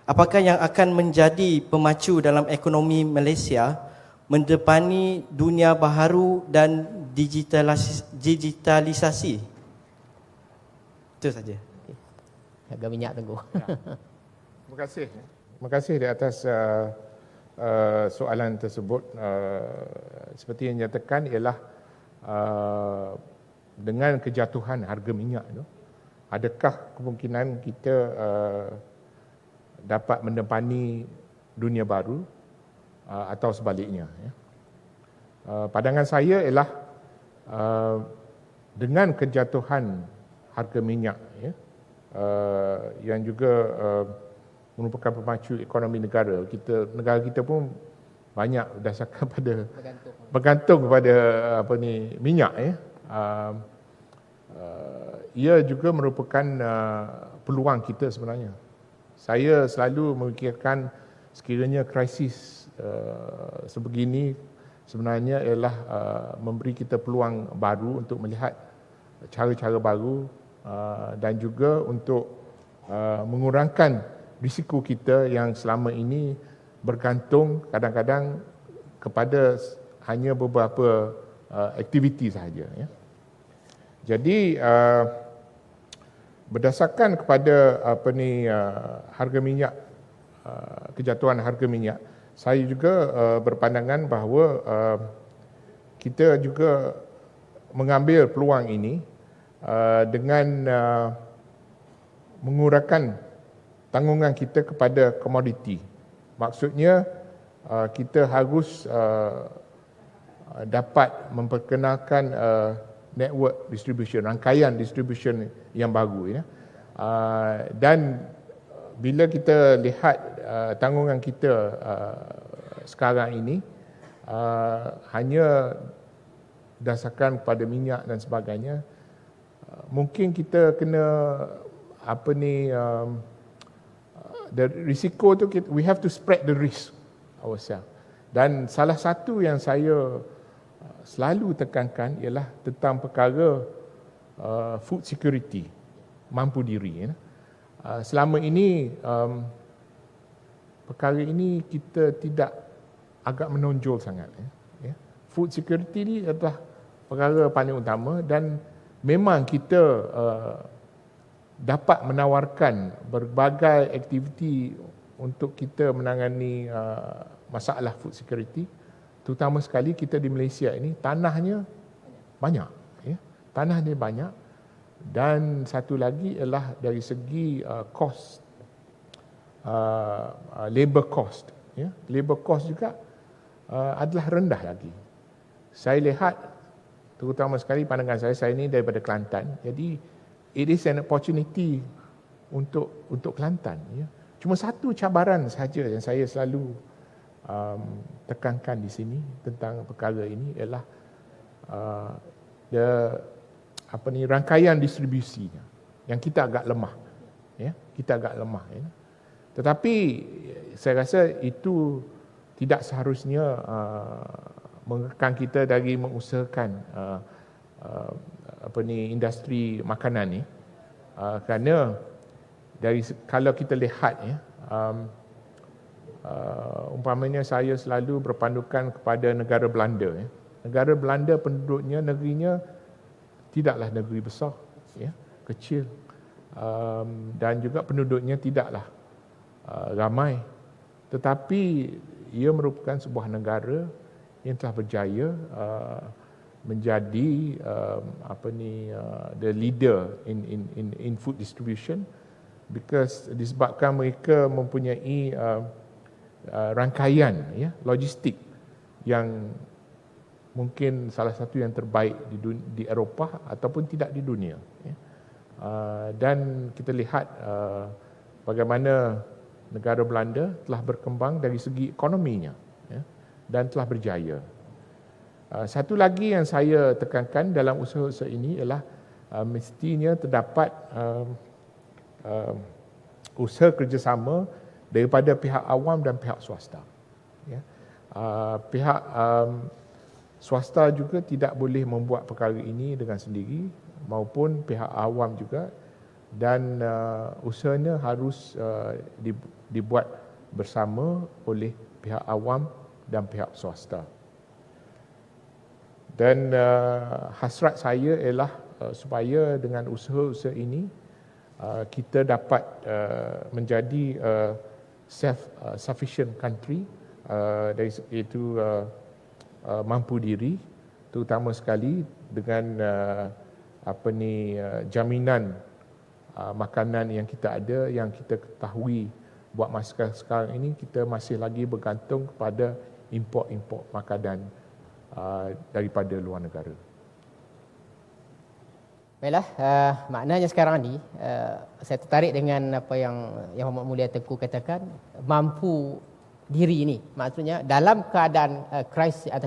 apakah yang akan menjadi pemacu dalam ekonomi Malaysia mendepani dunia baharu dan digitalisasi? Itu saja. Harga minyak Tengku. Terima kasih. Terima kasih di atas soalan tersebut. Seperti yang nyatakan ialah dengan kejatuhan harga minyak itu, adakah kemungkinan kita dapat mendepani dunia baru atau sebaliknya? Ya. Pandangan saya ialah dengan kejatuhan harga minyak, ya, yang juga merupakan pemacu ekonomi negara kita pun banyak berdasarkan pada bergantung kepada minyak, ya. Ia juga merupakan peluang kita sebenarnya. Saya selalu memikirkan sekiranya krisis sebegini sebenarnya ialah memberi kita peluang baru untuk melihat cara-cara baru dan juga untuk mengurangkan risiko kita yang selama ini bergantung kadang-kadang kepada hanya beberapa aktiviti sahaja. Ya. Jadi berdasarkan kepada harga minyak, kejatuhan harga minyak, saya juga berpandangan bahawa kita juga mengambil peluang ini dengan mengurangkan tanggungan kita kepada komoditi. Maksudnya kita harus dapat memperkenalkan network distribution, rangkaian distribution yang baru, ya. Dan bila kita lihat tanggungan kita sekarang ini hanya berdasarkan kepada minyak dan sebagainya, mungkin kita kena the risiko tu we have to spread the risk ourselves. Dan salah satu yang saya selalu tekankan ialah tentang perkara food security, mampu diri. Ya. Selama ini perkara ini kita tidak agak menonjol sangat. Ya. Food security ni adalah perkara paling utama dan memang kita dapat menawarkan berbagai aktiviti untuk kita menangani masalah food security. Terutama sekali kita di Malaysia ini tanahnya banyak, ya. Tanahnya banyak dan satu lagi ialah dari segi cost, labor cost, ya. Labor cost juga adalah rendah lagi. Saya lihat terutama sekali pandangan saya ini daripada Kelantan. Jadi it is an opportunity untuk Kelantan, ya. Cuma satu cabaran sahaja yang saya selalu tekankan di sini tentang perkara ini ialah rangkaian distribusinya yang kita agak lemah, ya. Kita agak lemah, ya. Tetapi saya rasa itu tidak seharusnya mengekang kita dari mengusahakan industri makanan ni, kerana kalau kita lihat, ya, umpamanya saya selalu berpandukan kepada negara Belanda, ya. Negara Belanda penduduknya, negerinya tidaklah negeri besar, ya, kecil, dan juga penduduknya tidaklah ramai, tetapi ia merupakan sebuah negara yang telah berjaya menjadi the leader in food distribution because disebabkan mereka mempunyai rangkaian logistik yang mungkin salah satu yang terbaik di Eropah ataupun tidak di dunia. Dan kita lihat bagaimana negara Belanda telah berkembang dari segi ekonominya dan telah berjaya. Satu lagi yang saya tekankan dalam usaha-usaha ini ialah mestinya terdapat usaha kerjasama daripada pihak awam dan pihak swasta. Pihak swasta juga tidak boleh membuat perkara ini dengan sendiri maupun pihak awam juga, dan usahanya harus dibuat bersama oleh pihak awam dan pihak swasta. Dan hasrat saya ialah supaya dengan usaha-usaha ini kita dapat menjadi self-sufficient country, iaitu mampu diri, terutama sekali dengan jaminan makanan yang kita ada, yang kita ketahui buat masa sekarang ini kita masih lagi bergantung kepada import makanan daripada luar negara. Baiklah, maknanya sekarang ni saya tertarik dengan apa yang Muhammad Mulia Tengku katakan, mampu diri ini. Maksudnya dalam keadaan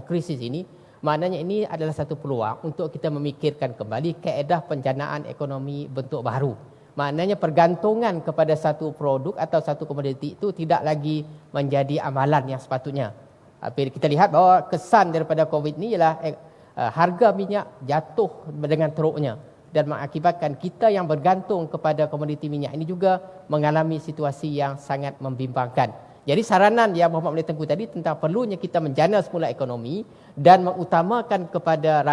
krisis ini, maknanya ini adalah satu peluang untuk kita memikirkan kembali kaedah penjanaan ekonomi bentuk baru. Maknanya pergantungan kepada satu produk atau satu komoditi itu tidak lagi menjadi amalan yang sepatutnya. Kita lihat bahawa kesan daripada COVID ini ialah harga minyak jatuh dengan teruknya, dan mengakibatkan kita yang bergantung kepada komoditi minyak ini juga mengalami situasi yang sangat membimbangkan. Jadi saranan yang Muhammad Mulia Tengku tadi tentang perlunya kita menjana semula ekonomi dan mengutamakan kepada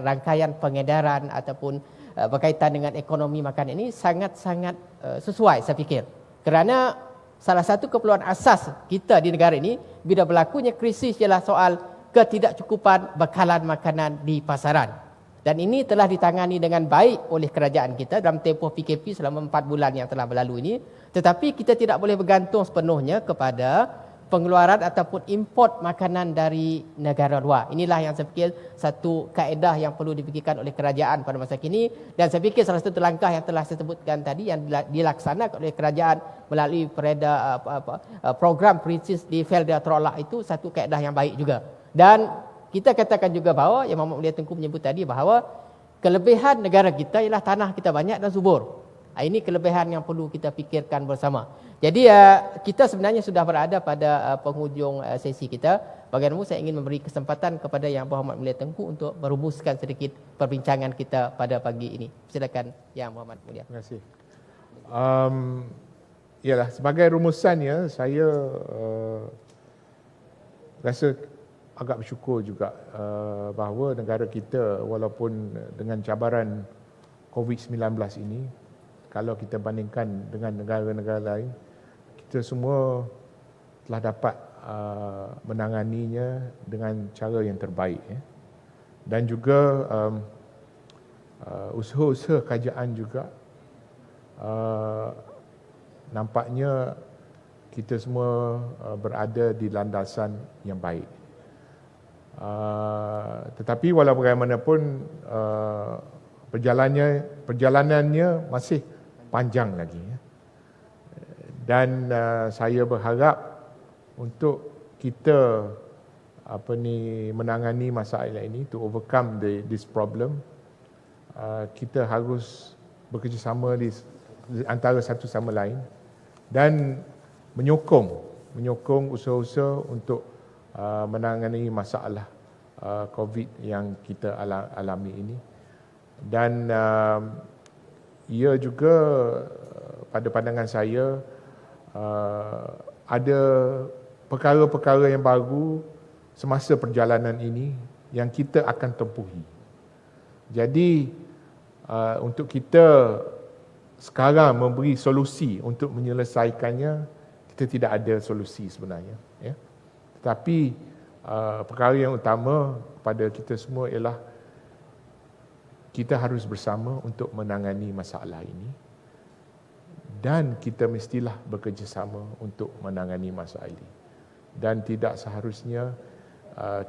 rangkaian pengedaran ataupun berkaitan dengan ekonomi makanan ini sangat-sangat sesuai saya fikir. Kerana salah satu keperluan asas kita di negara ini bila berlakunya krisis ialah soal ketidakcukupan bekalan makanan di pasaran. Dan ini telah ditangani dengan baik oleh kerajaan kita dalam tempoh PKP selama 4 bulan yang telah berlalu ini. Tetapi kita tidak boleh bergantung sepenuhnya kepada pengeluaran ataupun import makanan dari negara luar. Inilah yang saya fikir satu kaedah yang perlu dipikirkan oleh kerajaan pada masa kini. Dan saya fikir salah satu langkah yang telah saya sebutkan tadi yang dilaksanakan oleh kerajaan melalui program Princess di Felda Trollak itu satu kaedah yang baik juga. Dan kita katakan juga bahawa yang Muhammad Mulia Tengku menyebut tadi bahawa kelebihan negara kita ialah tanah kita banyak dan subur. Ini kelebihan yang perlu kita fikirkan bersama. Jadi kita sebenarnya sudah berada pada penghujung sesi kita. Bagaimanapun saya ingin memberi kesempatan kepada Yang Muhammad Mulia Tengku untuk merumuskan sedikit perbincangan kita pada pagi ini. Silakan Yang Muhammad Mulia. Terima kasih. Yalah, sebagai rumusannya saya rasa agak bersyukur juga bahawa negara kita walaupun dengan cabaran COVID-19 ini, kalau kita bandingkan dengan negara-negara lain, kita semua telah dapat menanganinya dengan cara yang terbaik. Dan juga usaha-usaha kerajaan juga nampaknya kita semua berada di landasan yang baik. Tetapi walau bagaimanapun perjalanannya masih panjang lagi. Dan saya berharap untuk kita menangani masalah ini, to overcome this problem, kita harus bekerjasama di antara satu sama lain dan menyokong usaha-usaha untuk menangani masalah COVID yang kita alami ini. Dan ia juga pada pandangan saya ada perkara-perkara yang baru semasa perjalanan ini yang kita akan tempuhi. Jadi untuk kita sekarang memberi solusi untuk menyelesaikannya, kita tidak ada solusi sebenarnya. Tetapi perkara yang utama pada kita semua ialah kita harus bersama untuk menangani masalah ini. dan kita mestilah bekerjasama untuk menangani masalah ini. Dan tidak seharusnya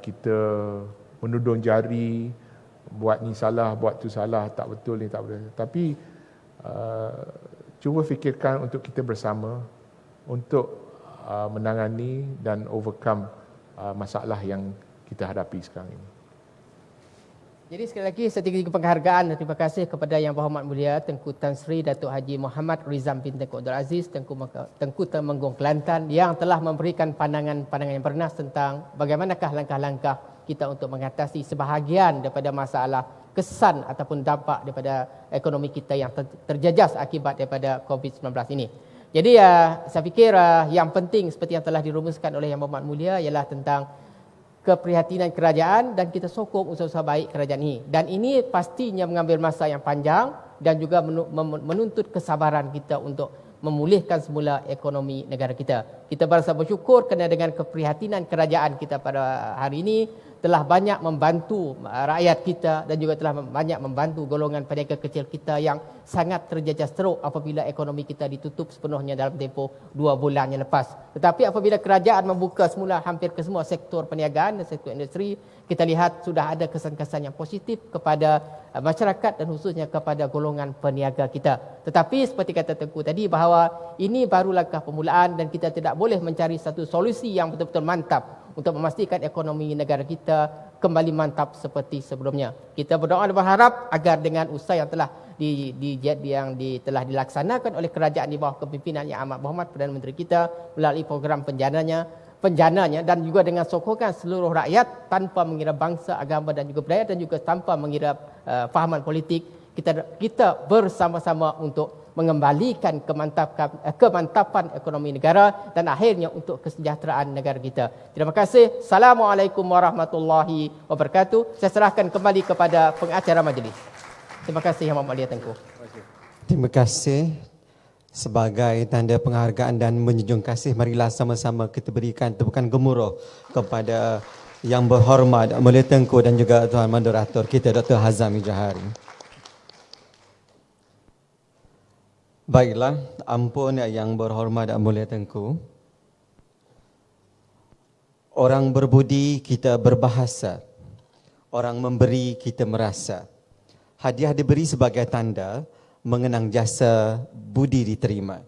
kita menudung jari, buat ni salah, buat tu salah, tak betul ni tak betul. Tapi cuba fikirkan untuk kita bersama untuk menangani dan overcome masalah yang kita hadapi sekarang ini. Jadi sekali lagi setinggi penghargaan dan terima kasih kepada Yang Berhormat Mulia Tengku Tan Sri Datuk Haji Muhammad Rizam bin Tengku Abdul Aziz, Tengku Temenggung Kelantan yang telah memberikan pandangan-pandangan yang bernas tentang bagaimanakah langkah-langkah kita untuk mengatasi sebahagian daripada masalah kesan ataupun dampak daripada ekonomi kita yang terjejas akibat daripada COVID-19 ini. Jadi saya fikir yang penting seperti yang telah dirumuskan oleh Yang Berhormat Mulia ialah tentang keprihatinan kerajaan dan kita sokong usaha-usaha baik kerajaan ini. Dan ini pastinya mengambil masa yang panjang dan juga menuntut kesabaran kita untuk memulihkan semula ekonomi negara kita. Kita berasa bersyukur kerana dengan keprihatinan kerajaan kita pada hari ini telah banyak membantu rakyat kita dan juga telah banyak membantu golongan peniaga kecil kita yang sangat terjejas teruk apabila ekonomi kita ditutup sepenuhnya dalam tempoh 2 bulan yang lepas. Tetapi apabila kerajaan membuka semula hampir ke semua sektor perniagaan dan sektor industri, kita lihat sudah ada kesan-kesan yang positif kepada masyarakat dan khususnya kepada golongan peniaga kita. Tetapi seperti kata Tengku tadi bahawa ini baru langkah permulaan dan kita tidak boleh mencari satu solusi yang betul-betul mantap untuk memastikan ekonomi negara kita kembali mantap seperti sebelumnya. Kita berdoa dan berharap agar dengan usaha yang telah telah dilaksanakan oleh kerajaan di bawah kepimpinan Yang Amat Berhormat Perdana Menteri kita melalui program penjananya dan juga dengan sokongan seluruh rakyat tanpa mengira bangsa, agama dan juga budaya dan juga tanpa mengira fahaman politik, kita bersama-sama untuk mengembalikan kemantapan ekonomi negara dan akhirnya untuk kesejahteraan negara kita. Terima kasih. Assalamualaikum warahmatullahi wabarakatuh. Saya serahkan kembali kepada pengacara majlis. Terima kasih Yang Berhormat Mulia Tengku. Terima kasih. Sebagai tanda penghargaan dan menjunjung kasih, marilah sama-sama kita berikan tepukan gemuruh kepada Yang Berhormat Mulia Tengku dan juga Tuan Moderator kita Dr. Hazami Johari. Baiklah, ampun Yang Berhormat Mulia Tengku. Orang berbudi kita berbahasa. Orang memberi kita merasa. Hadiah diberi sebagai tanda mengenang jasa budi diterima.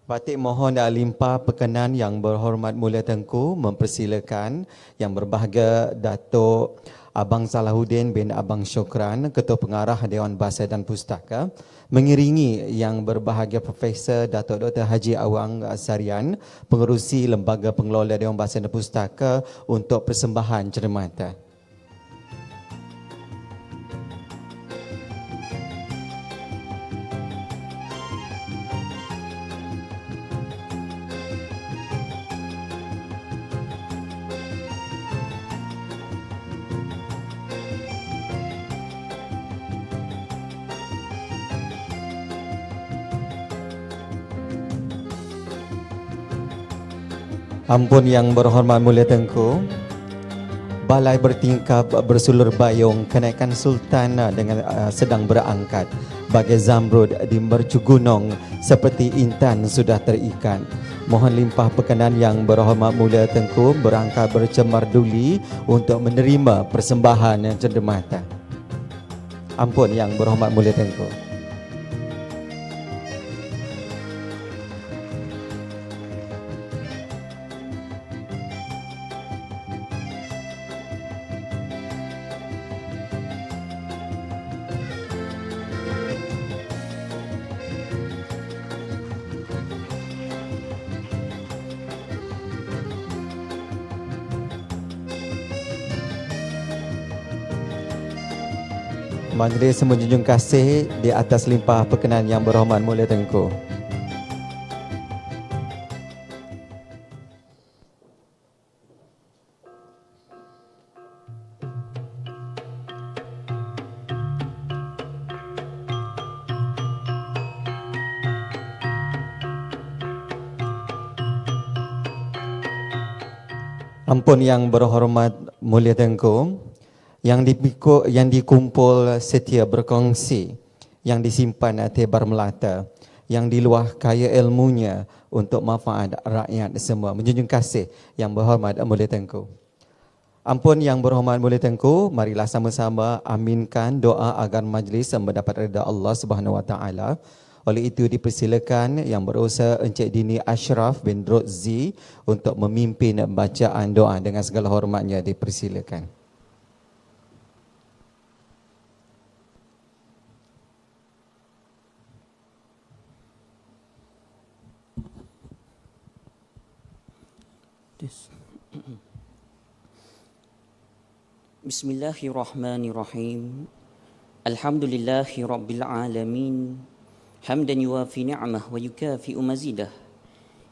Batik mohon limpah perkenan Yang Berhormat Mulia Tengku mempersilakan Yang Berbahagia Datuk Abang Salahuddin bin Abang Syukran, Ketua Pengarah Dewan Bahasa dan Pustaka, mengiringi Yang Berbahagia Profesor Datuk Dr. Haji Awang Sarian, Pengerusi Lembaga Pengelola Dewan Bahasa dan Pustaka untuk persembahan cerematan. Ampun Yang Berhormat Mulia Tengku, balai bertingkap bersulur bayung kenaikan Sultan dengan sedang berangkat bagai zamrud di mercu gunung seperti intan sudah terikat. Mohon limpah perkenan Yang Berhormat Mulia Tengku berangkat bercemar duli untuk menerima persembahan yang cenderamata. Ampun Yang Berhormat Mulia Tengku. Majlis menjunjung kasih di atas limpah perkenan Yang Berhormat Mulia Tengku. Ampun Yang Berhormat Mulia Tengku, yang dikumpul setia berkongsi, yang disimpan tebar melata, yang di luar kaya ilmunya untuk manfaat rakyat semua. Menjunjung kasih Yang Berhormat Mulia Tengku. Ampun Yang Berhormat Mulia Tengku, marilah sama-sama aminkan doa agar majlis mendapat redha Allah Subhanahu Wa Taala. Oleh itu dipersilakan Yang Berusaha Encik Dini Ashraf bin Rodzi untuk memimpin bacaan doa. Dengan segala hormatnya dipersilakan. Bismillahirrahmanirrahim. Alhamdulillahi Rabbil Alamin. Hamdan yuwafi ni'mah wa yukafi'u mazidah.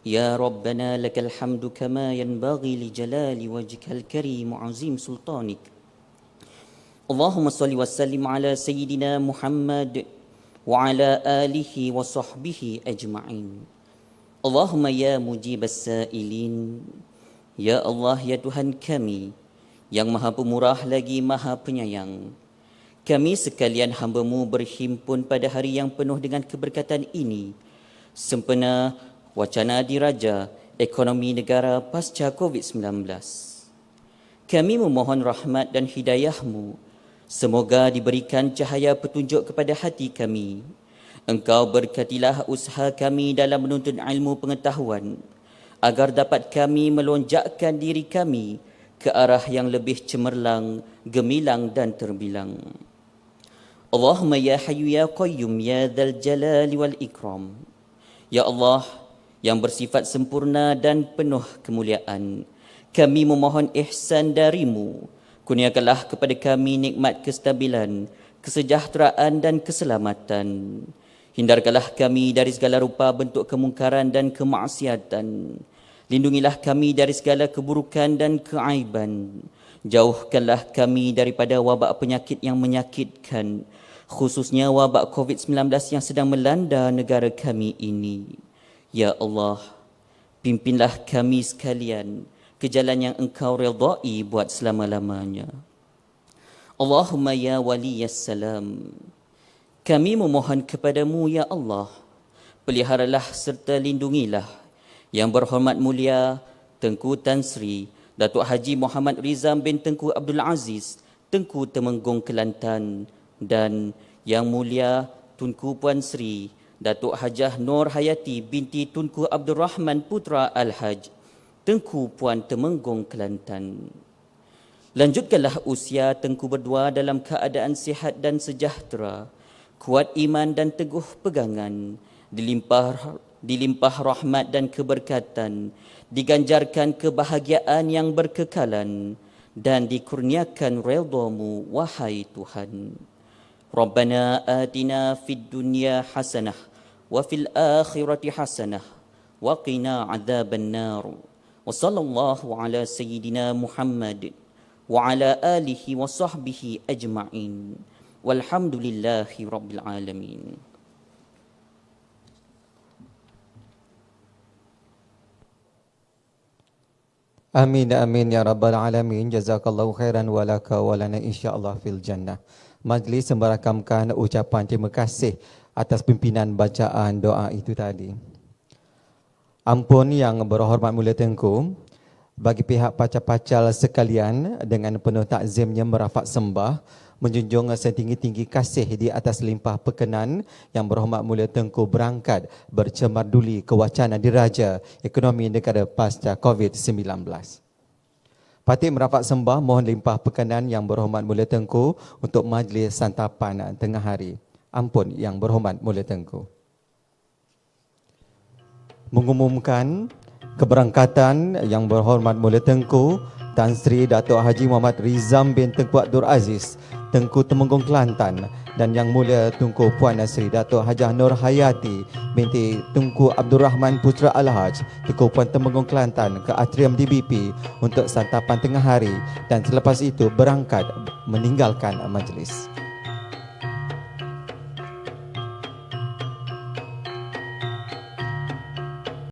Ya Rabbana lakal hamdu kama yanbaghi li jalali wajhikal karim wa azim sultanik. Allahumma salli wa sallim ala Sayyidina Muhammad wa ala alihi wa sahbihi ajma'in. Allahumma ya mujibas sa'ilin. Ya Allah, ya Tuhan kami yang maha pemurah lagi maha penyayang. Kami sekalian hamba-Mu berhimpun pada hari yang penuh dengan keberkatan ini, sempena wacana diraja ekonomi negara pasca COVID-19. Kami memohon rahmat dan hidayah-Mu, semoga diberikan cahaya petunjuk kepada hati kami. Engkau berkatilah usaha kami dalam menuntut ilmu pengetahuan, agar dapat kami melonjakkan diri kami ke arah yang lebih cemerlang, gemilang dan terbilang. Allahumma ya Hayyu ya Qayyum ya Dzal Jalali wal Ikram. Ya Allah yang bersifat sempurna dan penuh kemuliaan, kami memohon ihsan dari-Mu. Kurniakanlah kepada kami nikmat kestabilan, kesejahteraan dan keselamatan. Hindarkanlah kami dari segala rupa bentuk kemungkaran dan kemaksiatan. Lindungilah kami dari segala keburukan dan keaiban. Jauhkanlah kami daripada wabak penyakit yang menyakitkan, khususnya wabak COVID-19 yang sedang melanda negara kami ini. Ya Allah, pimpinlah kami sekalian ke jalan yang Engkau redai buat selama-lamanya. Allahumma ya waliyas salam. Kami memohon kepadamu, ya Allah, peliharalah serta lindungilah Yang Berhormat Mulia Tengku Tan Sri Datuk Haji Muhammad Rizam bin Tengku Abdul Aziz, Tengku Temenggung Kelantan, dan Yang Mulia Tunku Puan Sri Datuk Hajah Nur Hayati binti Tunku Abdul Rahman Putra Al-Haj, Tengku Puan Temenggung Kelantan. Lanjutkanlah usia Tengku berdua dalam keadaan sihat dan sejahtera, kuat iman dan teguh pegangan, dilimpah rahmat dan keberkatan, diganjarkan kebahagiaan yang berkekalan, dan dikurniakan redha-Mu, wahai Tuhan. Rabbana atina fid dunya hasanah wa fil akhirati hasanah wa qina adzaban nar. Wa sallallahu ala sayyidina Muhammad wa ala alihi wa sahbihi ajma'in. Walhamdulillahi rabbil alamin. Amin amin ya rabbal alamin. Jazakallahu khairan walaka walana insyaallah fil jannah. Majlis merakamkan ucapan terima kasih atas pimpinan bacaan doa itu tadi. Ampun Yang Berhormat Mulia Tengku, bagi pihak pacal-pacal sekalian dengan penuh takzimnya merafak sembah menjunjung setinggi-tinggi kasih di atas limpah perkenan Yang Berhormat Mulia Tengku berangkat bercemarduli ke wacana diraja ekonomi negara pasca COVID-19. Patih merafak sembah mohon limpah perkenan Yang Berhormat Mulia Tengku untuk majlis santapan tengah hari. Ampun Yang Berhormat Mulia Tengku. Mengumumkan keberangkatan Yang Berhormat Mulia Tengku Tan Sri Datuk Haji Muhammad Rizam bin Tengku Abdul Aziz, Tengku Temenggung Kelantan, dan Yang Mulia Tunku Puan Sri Datuk Hajah Nur Hayati binti Tunku Abdul Rahman Putra Al-Haj, Tengku Puan Temenggung Kelantan ke atrium DBP untuk santapan tengah hari dan selepas itu berangkat meninggalkan majlis.